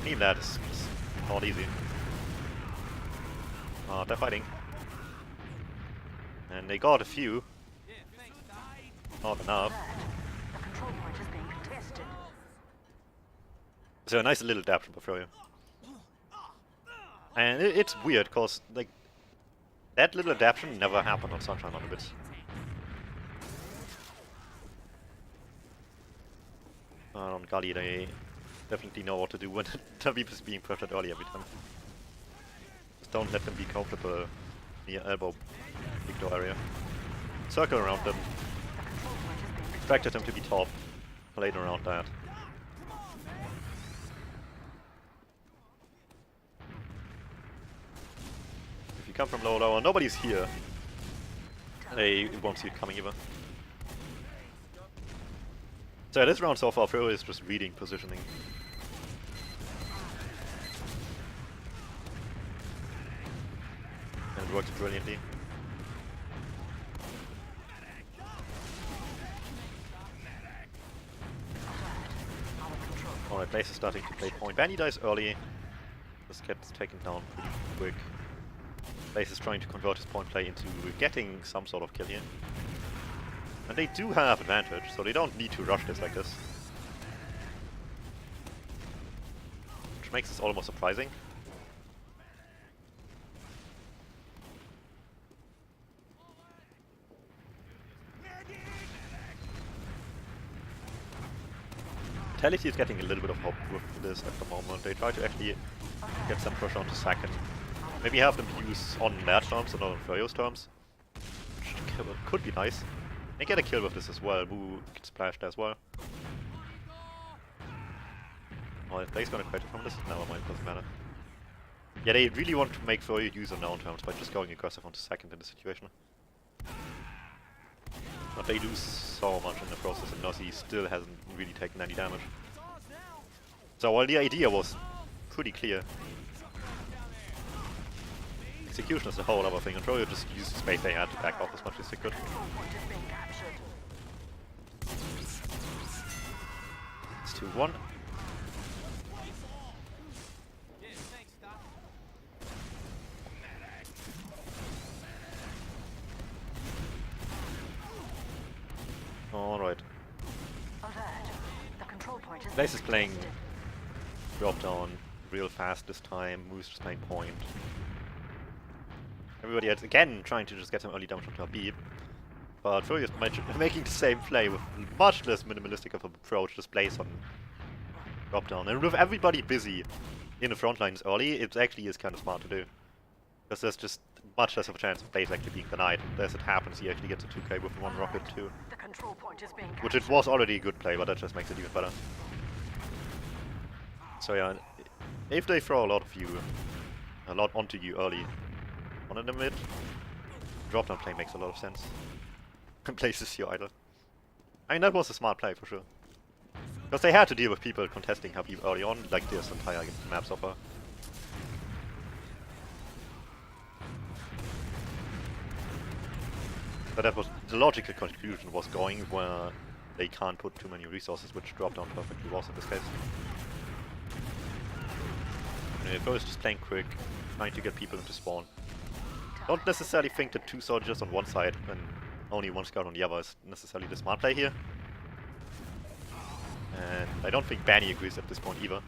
Even that is just not easy. They're fighting. And they got a few. Not enough. The control point is being contested. So a nice little adaptation for you. And it's weird, cause like that little adaptation never happened on Sunshine on the bits. On Gully they definitely know what to do when the Beep is being pressured early every time. Just don't let them be comfortable near elbow big door area. Circle around them. Expected them to be top. Played around that. If you come from lower, nobody's here. They won't see it coming either. So this round so far, Fro is just reading positioning. And it works brilliantly. Alright, Blaze is starting to play point. Bandy dies early. This gets taken down pretty quick. Blaze is trying to convert his point play into getting some sort of kill here. And they do have advantage, so they don't need to rush this like this. Which makes this almost surprising. Vitality is getting a little bit of hope with this at the moment. They try to actually get some pressure onto second. Maybe have them use on their terms and not on Furio's terms. Which could be nice. They get a kill with this as well. Boo gets splashed as well. Oh, if Blaze gonna credit from this? Never mind, doesn't matter. Yeah, they really want to make Furio use on their own terms by just going aggressive onto second in this situation. But they lose so much in the process, and Nossi still hasn't really taken any damage. So while the idea was pretty clear, execution is a whole other thing, and Froyo just used the space they had to back off as much as they could. It's 2-1. Alright. Blaze is playing drop down real fast this time, Moose just playing point. Everybody else again trying to just get some early damage onto a beep. But Froyo is making the same play with much less minimalistic of an approach, just plays on drop down. And with everybody busy in the front lines early, it actually is kind of smart to do. Because there's just much less of a chance of base actually being denied. As it happens, he actually gets a 2k with one rocket too. The control point is being Which it was already a good play, but that just makes it even better. So yeah, if they throw a lot onto you early on in the mid, drop down play makes a lot of sense. And places you idle. I mean, that was a smart play for sure. Because they had to deal with people contesting Habib early on, like this entire map so far. But that was the logical conclusion was going where they can't put too many resources, which drop down perfectly was in this case. Froyo is just playing quick, trying to get people into spawn. Don't necessarily think that 2 soldiers on one side and only 1 scout on the other is necessarily the smart play here. And I don't think Banny agrees at this point either.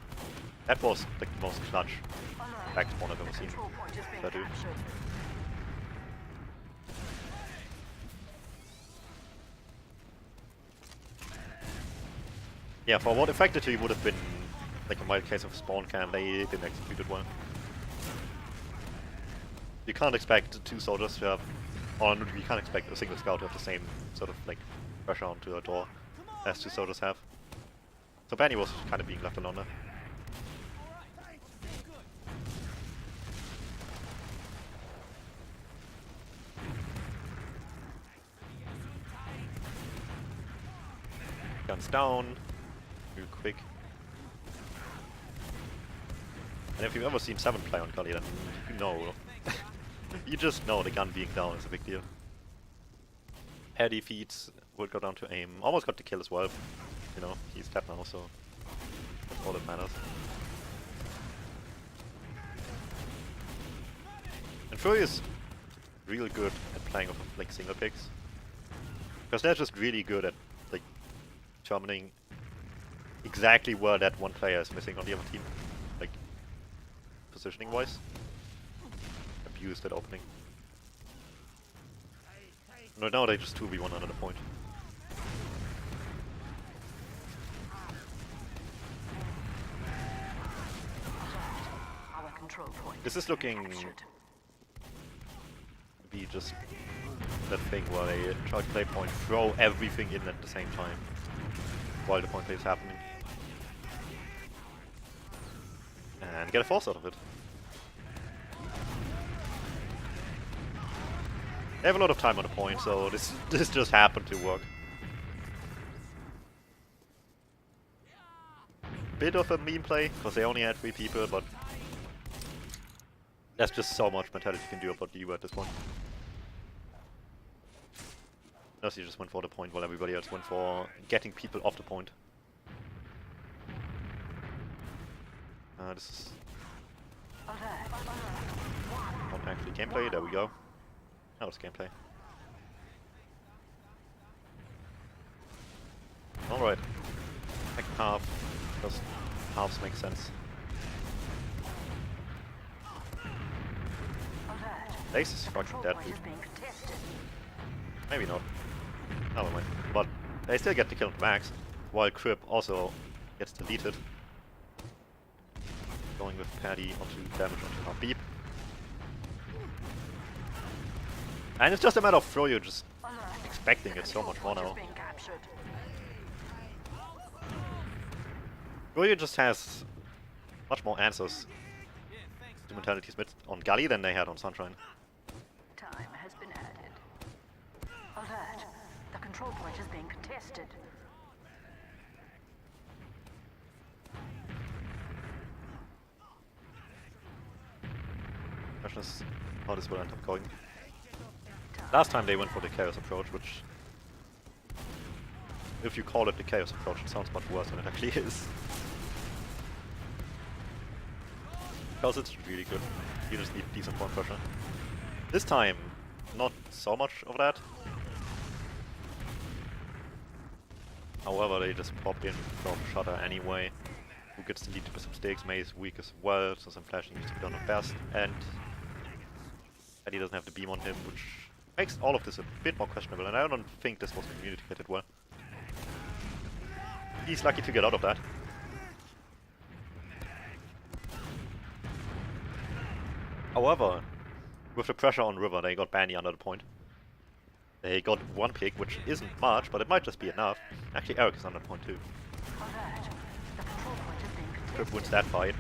That was like the most clutch back spawn I've ever seen. That dude. Yeah, for what effectively would have been like a mild case of spawn cam, they didn't execute it well. You can't expect 2 soldiers to have, or you can't expect a single scout to have the same sort of like pressure onto a door as 2 soldiers have. So Banny was kind of being left alone there. Guns down, real quick. And if you've ever seen 7 play on Kali, then you know. You just know the gun being down is a big deal. Paddy feeds would go down to aim. Almost got the kill as well. You know, he's dead now, so that's all that matters. And Froyo is really good at playing off of like single picks. Because they're just really good at like determining exactly where that one player is missing on the other team. Like positioning wise. Abuse that opening. No, now they just 2v1 under the point. This is looking to be just that thing where they try to play point, throw everything in at the same time while the point play is happening. And get a force out of it. They have a lot of time on the point, so this just happened to work. Bit of a meme play, because they only had 3 people, but that's just so much mentality you can do about you at this point. Unless you just went for the point while everybody else went for getting people off the point. This is not actually gameplay, there we go. Now it's gameplay. Alright. Second half, because halves make sense. Ace is fucking dead, dude. Maybe not. Never mind. But they still get the kill on max, while Crip also gets deleted. Going with Paddy onto damage onto Habib. And it's just a matter of Froyo just expecting it so much more now. Froyo just has much more answers to mentalities on Gully than they had on Sunshine. Time has been added. Alert! The control point is being contested. Question is how this will end up going. Last time they went for the chaos approach, which, if you call it the chaos approach, it sounds much worse than it actually is. Because it's really good. You just need decent point pressure. This time, not so much of that. However, they just pop in from Shutter anyway. Who gets to lead with some stakes, May is weak as well, so some flashing needs to be done on fast. And Eddie doesn't have the beam on him, which Makes all of this a bit more questionable, and I don't think this was communicated well. He's lucky to get out of that. However, with the pressure on River, they got Banny under the point. They got one pick, which isn't much, but it might just be enough. Actually, Eric is under the point too. Alert. The control point is being Crip contested. wins that fight.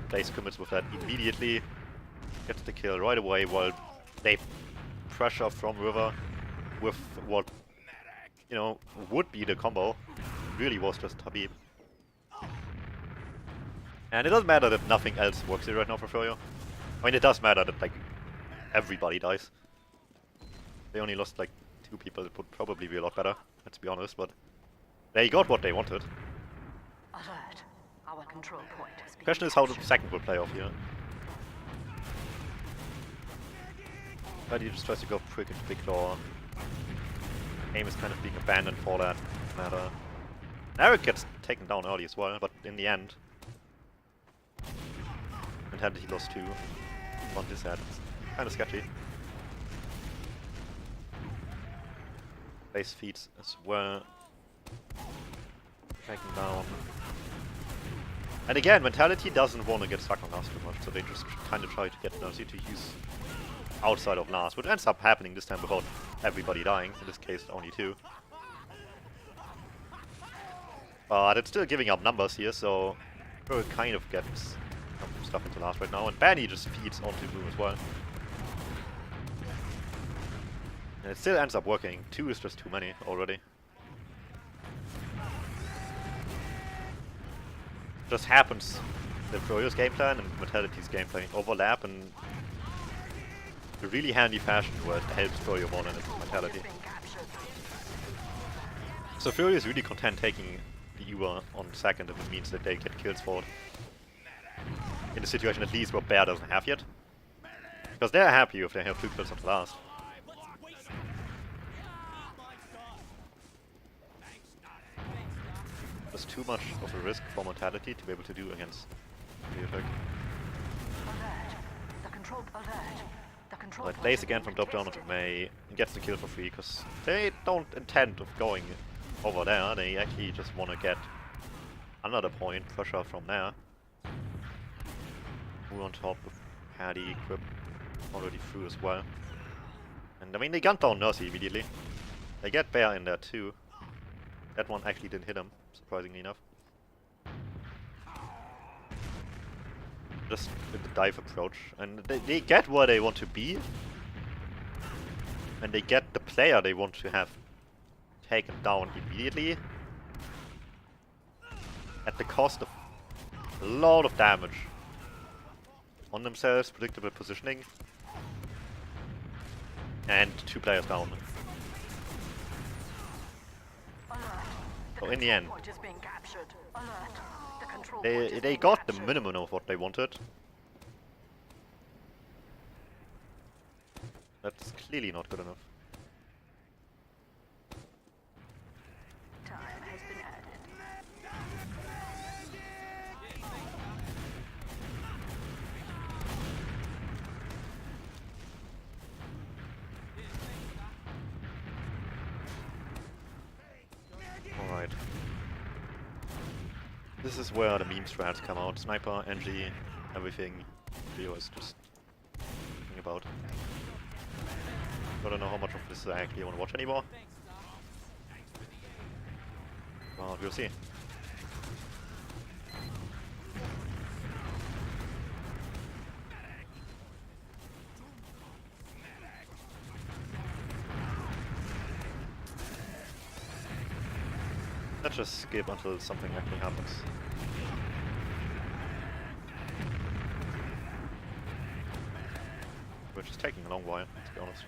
Blaze commits with that immediately. Gets the kill right away while they pressure from River with what, you know, would be the combo. Really was just Habib. And it doesn't matter that nothing else works here right now for Froyo. I mean, it does matter that, like, everybody dies. They only lost, like, 2 people. It would probably be a lot better, let's be honest, but they got what they wanted. Alert. Our control point is being Question is how the captured. second will play off here. But he just tries to go quick into big door. Aim is kind of being abandoned for that matter. Eric gets taken down early as well, but in the end, Mentality lost 2 on his head. It's kind of sketchy. Base feeds as well. Taken down. And again, Mentality doesn't want to get stuck on last too much, so they just kind of try to get Mercy to use outside of last, which ends up happening this time without everybody dying, in this case only 2. But it's still giving up numbers here, so we'll kind of get some stuff into last right now, and Banny just feeds onto Blue as well. And it still ends up working. 2 is just too many already. Just happens that Froyo's game plan and Mentality's game plan overlap in a really handy fashion where it helps Froyo more than its Mentality. Being captured. So Froyo is really content taking the Ewa on second if it means that they get kills for it. In a situation at least where Bear doesn't have yet. Because they're happy if they have 2 kills on the last. There's too much of a risk for Mentality to be able to do against Froyotech. Alert. The control. Alert. The control But point Blaze is again being from top down onto contested. May and gets the kill for free because they don't intend of going over there. They actually just want to get another point, pressure from there. Who on top with Paddy, Quip already through as well. And I mean, they gunned down Nursey immediately. They get Bear in there too. That one actually didn't hit him, surprisingly enough. Just with the dive approach. And they get where they want to be. And they get the player they want to have taken down immediately. At the cost of a lot of damage. On themselves, predictable positioning. And 2 players down. Alert. So in the end, Point is being captured. Alert. The control point they is they being got the captured. minimum of what they wanted. That's clearly not good enough. Time has been added. Alright. This is where the meme strats come out. Sniper, NG, everything. Leo is just thinking about. I don't know how much of this I actually want to watch anymore. Well, we'll see. Let's just skip until something actually happens. Which is taking a long while, to be honest.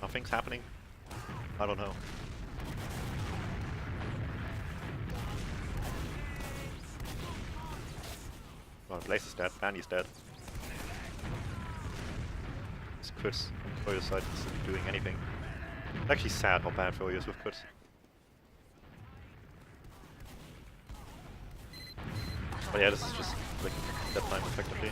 Nothing's happening? I don't know. Well, Blaze is dead, Bandy's dead. This crits on Froyo's side isn't doing anything. It's actually sad how bad Froyo is with crits. But yeah, this is just like that time effectively.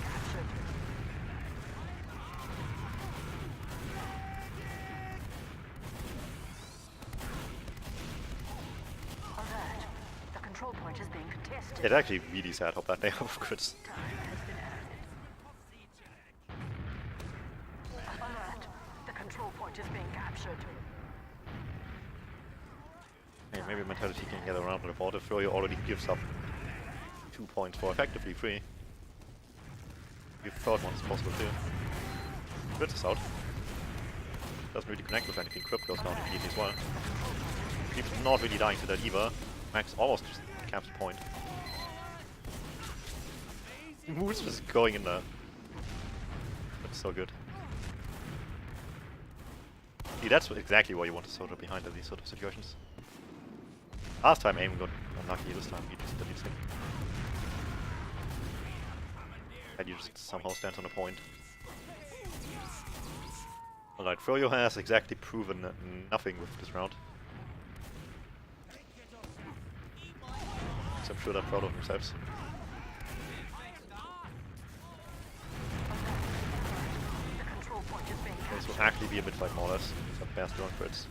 contested. It's actually really sad how bad they are with crits. Time has been added. Alert! The control point is being captured. Hey, maybe Mentality can get around the board if Froyo already gives up 2 points for effectively 3. The third one's possible too. Crit is out. Doesn't really connect with anything. Crypt goes down immediately as well. Keeps not really dying to that either. Max almost just caps the point. Who's just going in there? That's so good. See, that's exactly why you want a soldier behind in these sort of situations. Last time aim got unlucky, this time he just deletes him. And you just somehow stand on a point. Alright, Froyo has exactly proven nothing with this round. So I'm sure they're proud of themselves. The control point is being This captured. will actually be a mid-fight more or less. Some fast drone crits.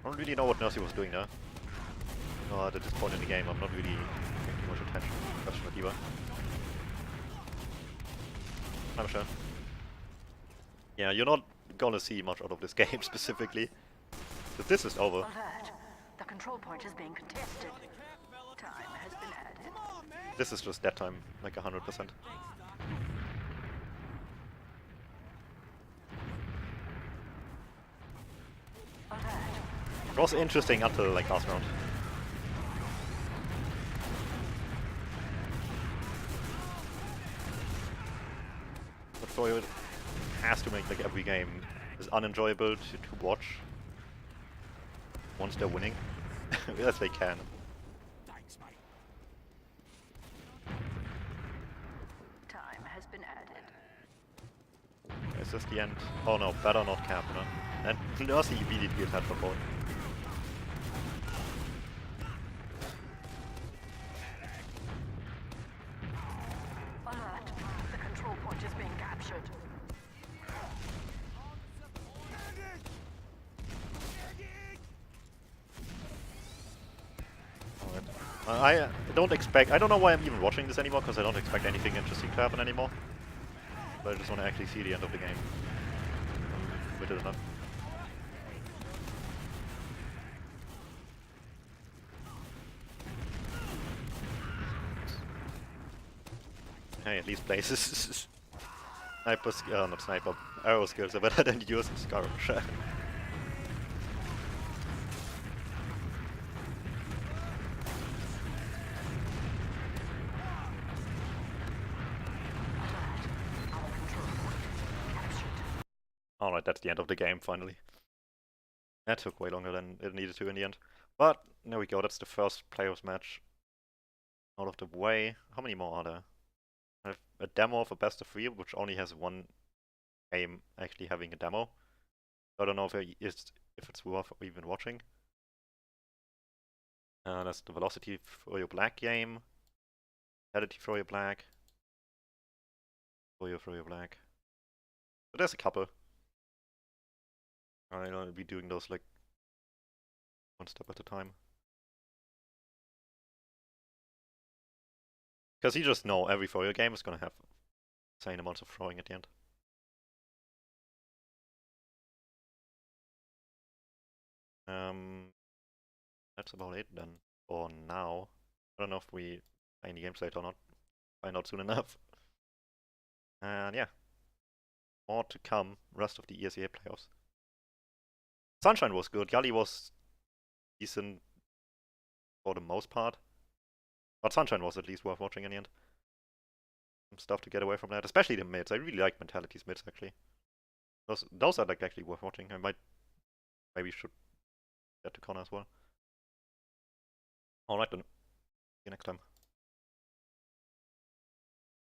I don't really know what Nursey was doing there. At this point in the game, I'm not really paying too much attention to the question of Diva. I'm sure. Yeah, you're not gonna see much out of this game specifically. But this is over. Alert! The control point is being contested. Time has been added. This is just that time, like 100%. Alert! It was interesting until like last round. But Froyo has to make like every game as unenjoyable to watch once they're winning as they can. Time has been added. Is this the end? Oh no, better not cap, no? And Nursey immediately attacked for point. Alert! The control point is being captured. I don't expect. I don't know why I'm even watching this anymore, because I don't expect anything interesting to happen anymore. But I just want to actually see the end of the game. With it enough. Hey, at least places. Sniper not sniper. Arrow skills are better than yours in skirmish. Alright, that's the end of the game, finally. That took way longer than it needed to in the end. But, there we go, that's the first playoffs match out of the way. How many more are there? I have a demo of a best of 3, which only has one game actually having a demo. I don't know if it's worth even watching. That's the Velocity Froyo Black game. Reality Froyo Black. Froyo Black. But there's a couple. I'll be doing those like one step at a time. Because you just know every Froyo game is gonna have insane amounts of throwing at the end. That's about it then for now. I don't know if we play any games later or not. Find out soon enough. And yeah, more to come. Rest of the ESEA playoffs. Sunshine was good. Yali was decent for the most part. But Sunshine was at least worth watching in the end. Some stuff to get away from that, especially the mids. I really like Mentality's mids actually. Those are like actually worth watching. I maybe should get to Connor as well. Alright then. See you next time.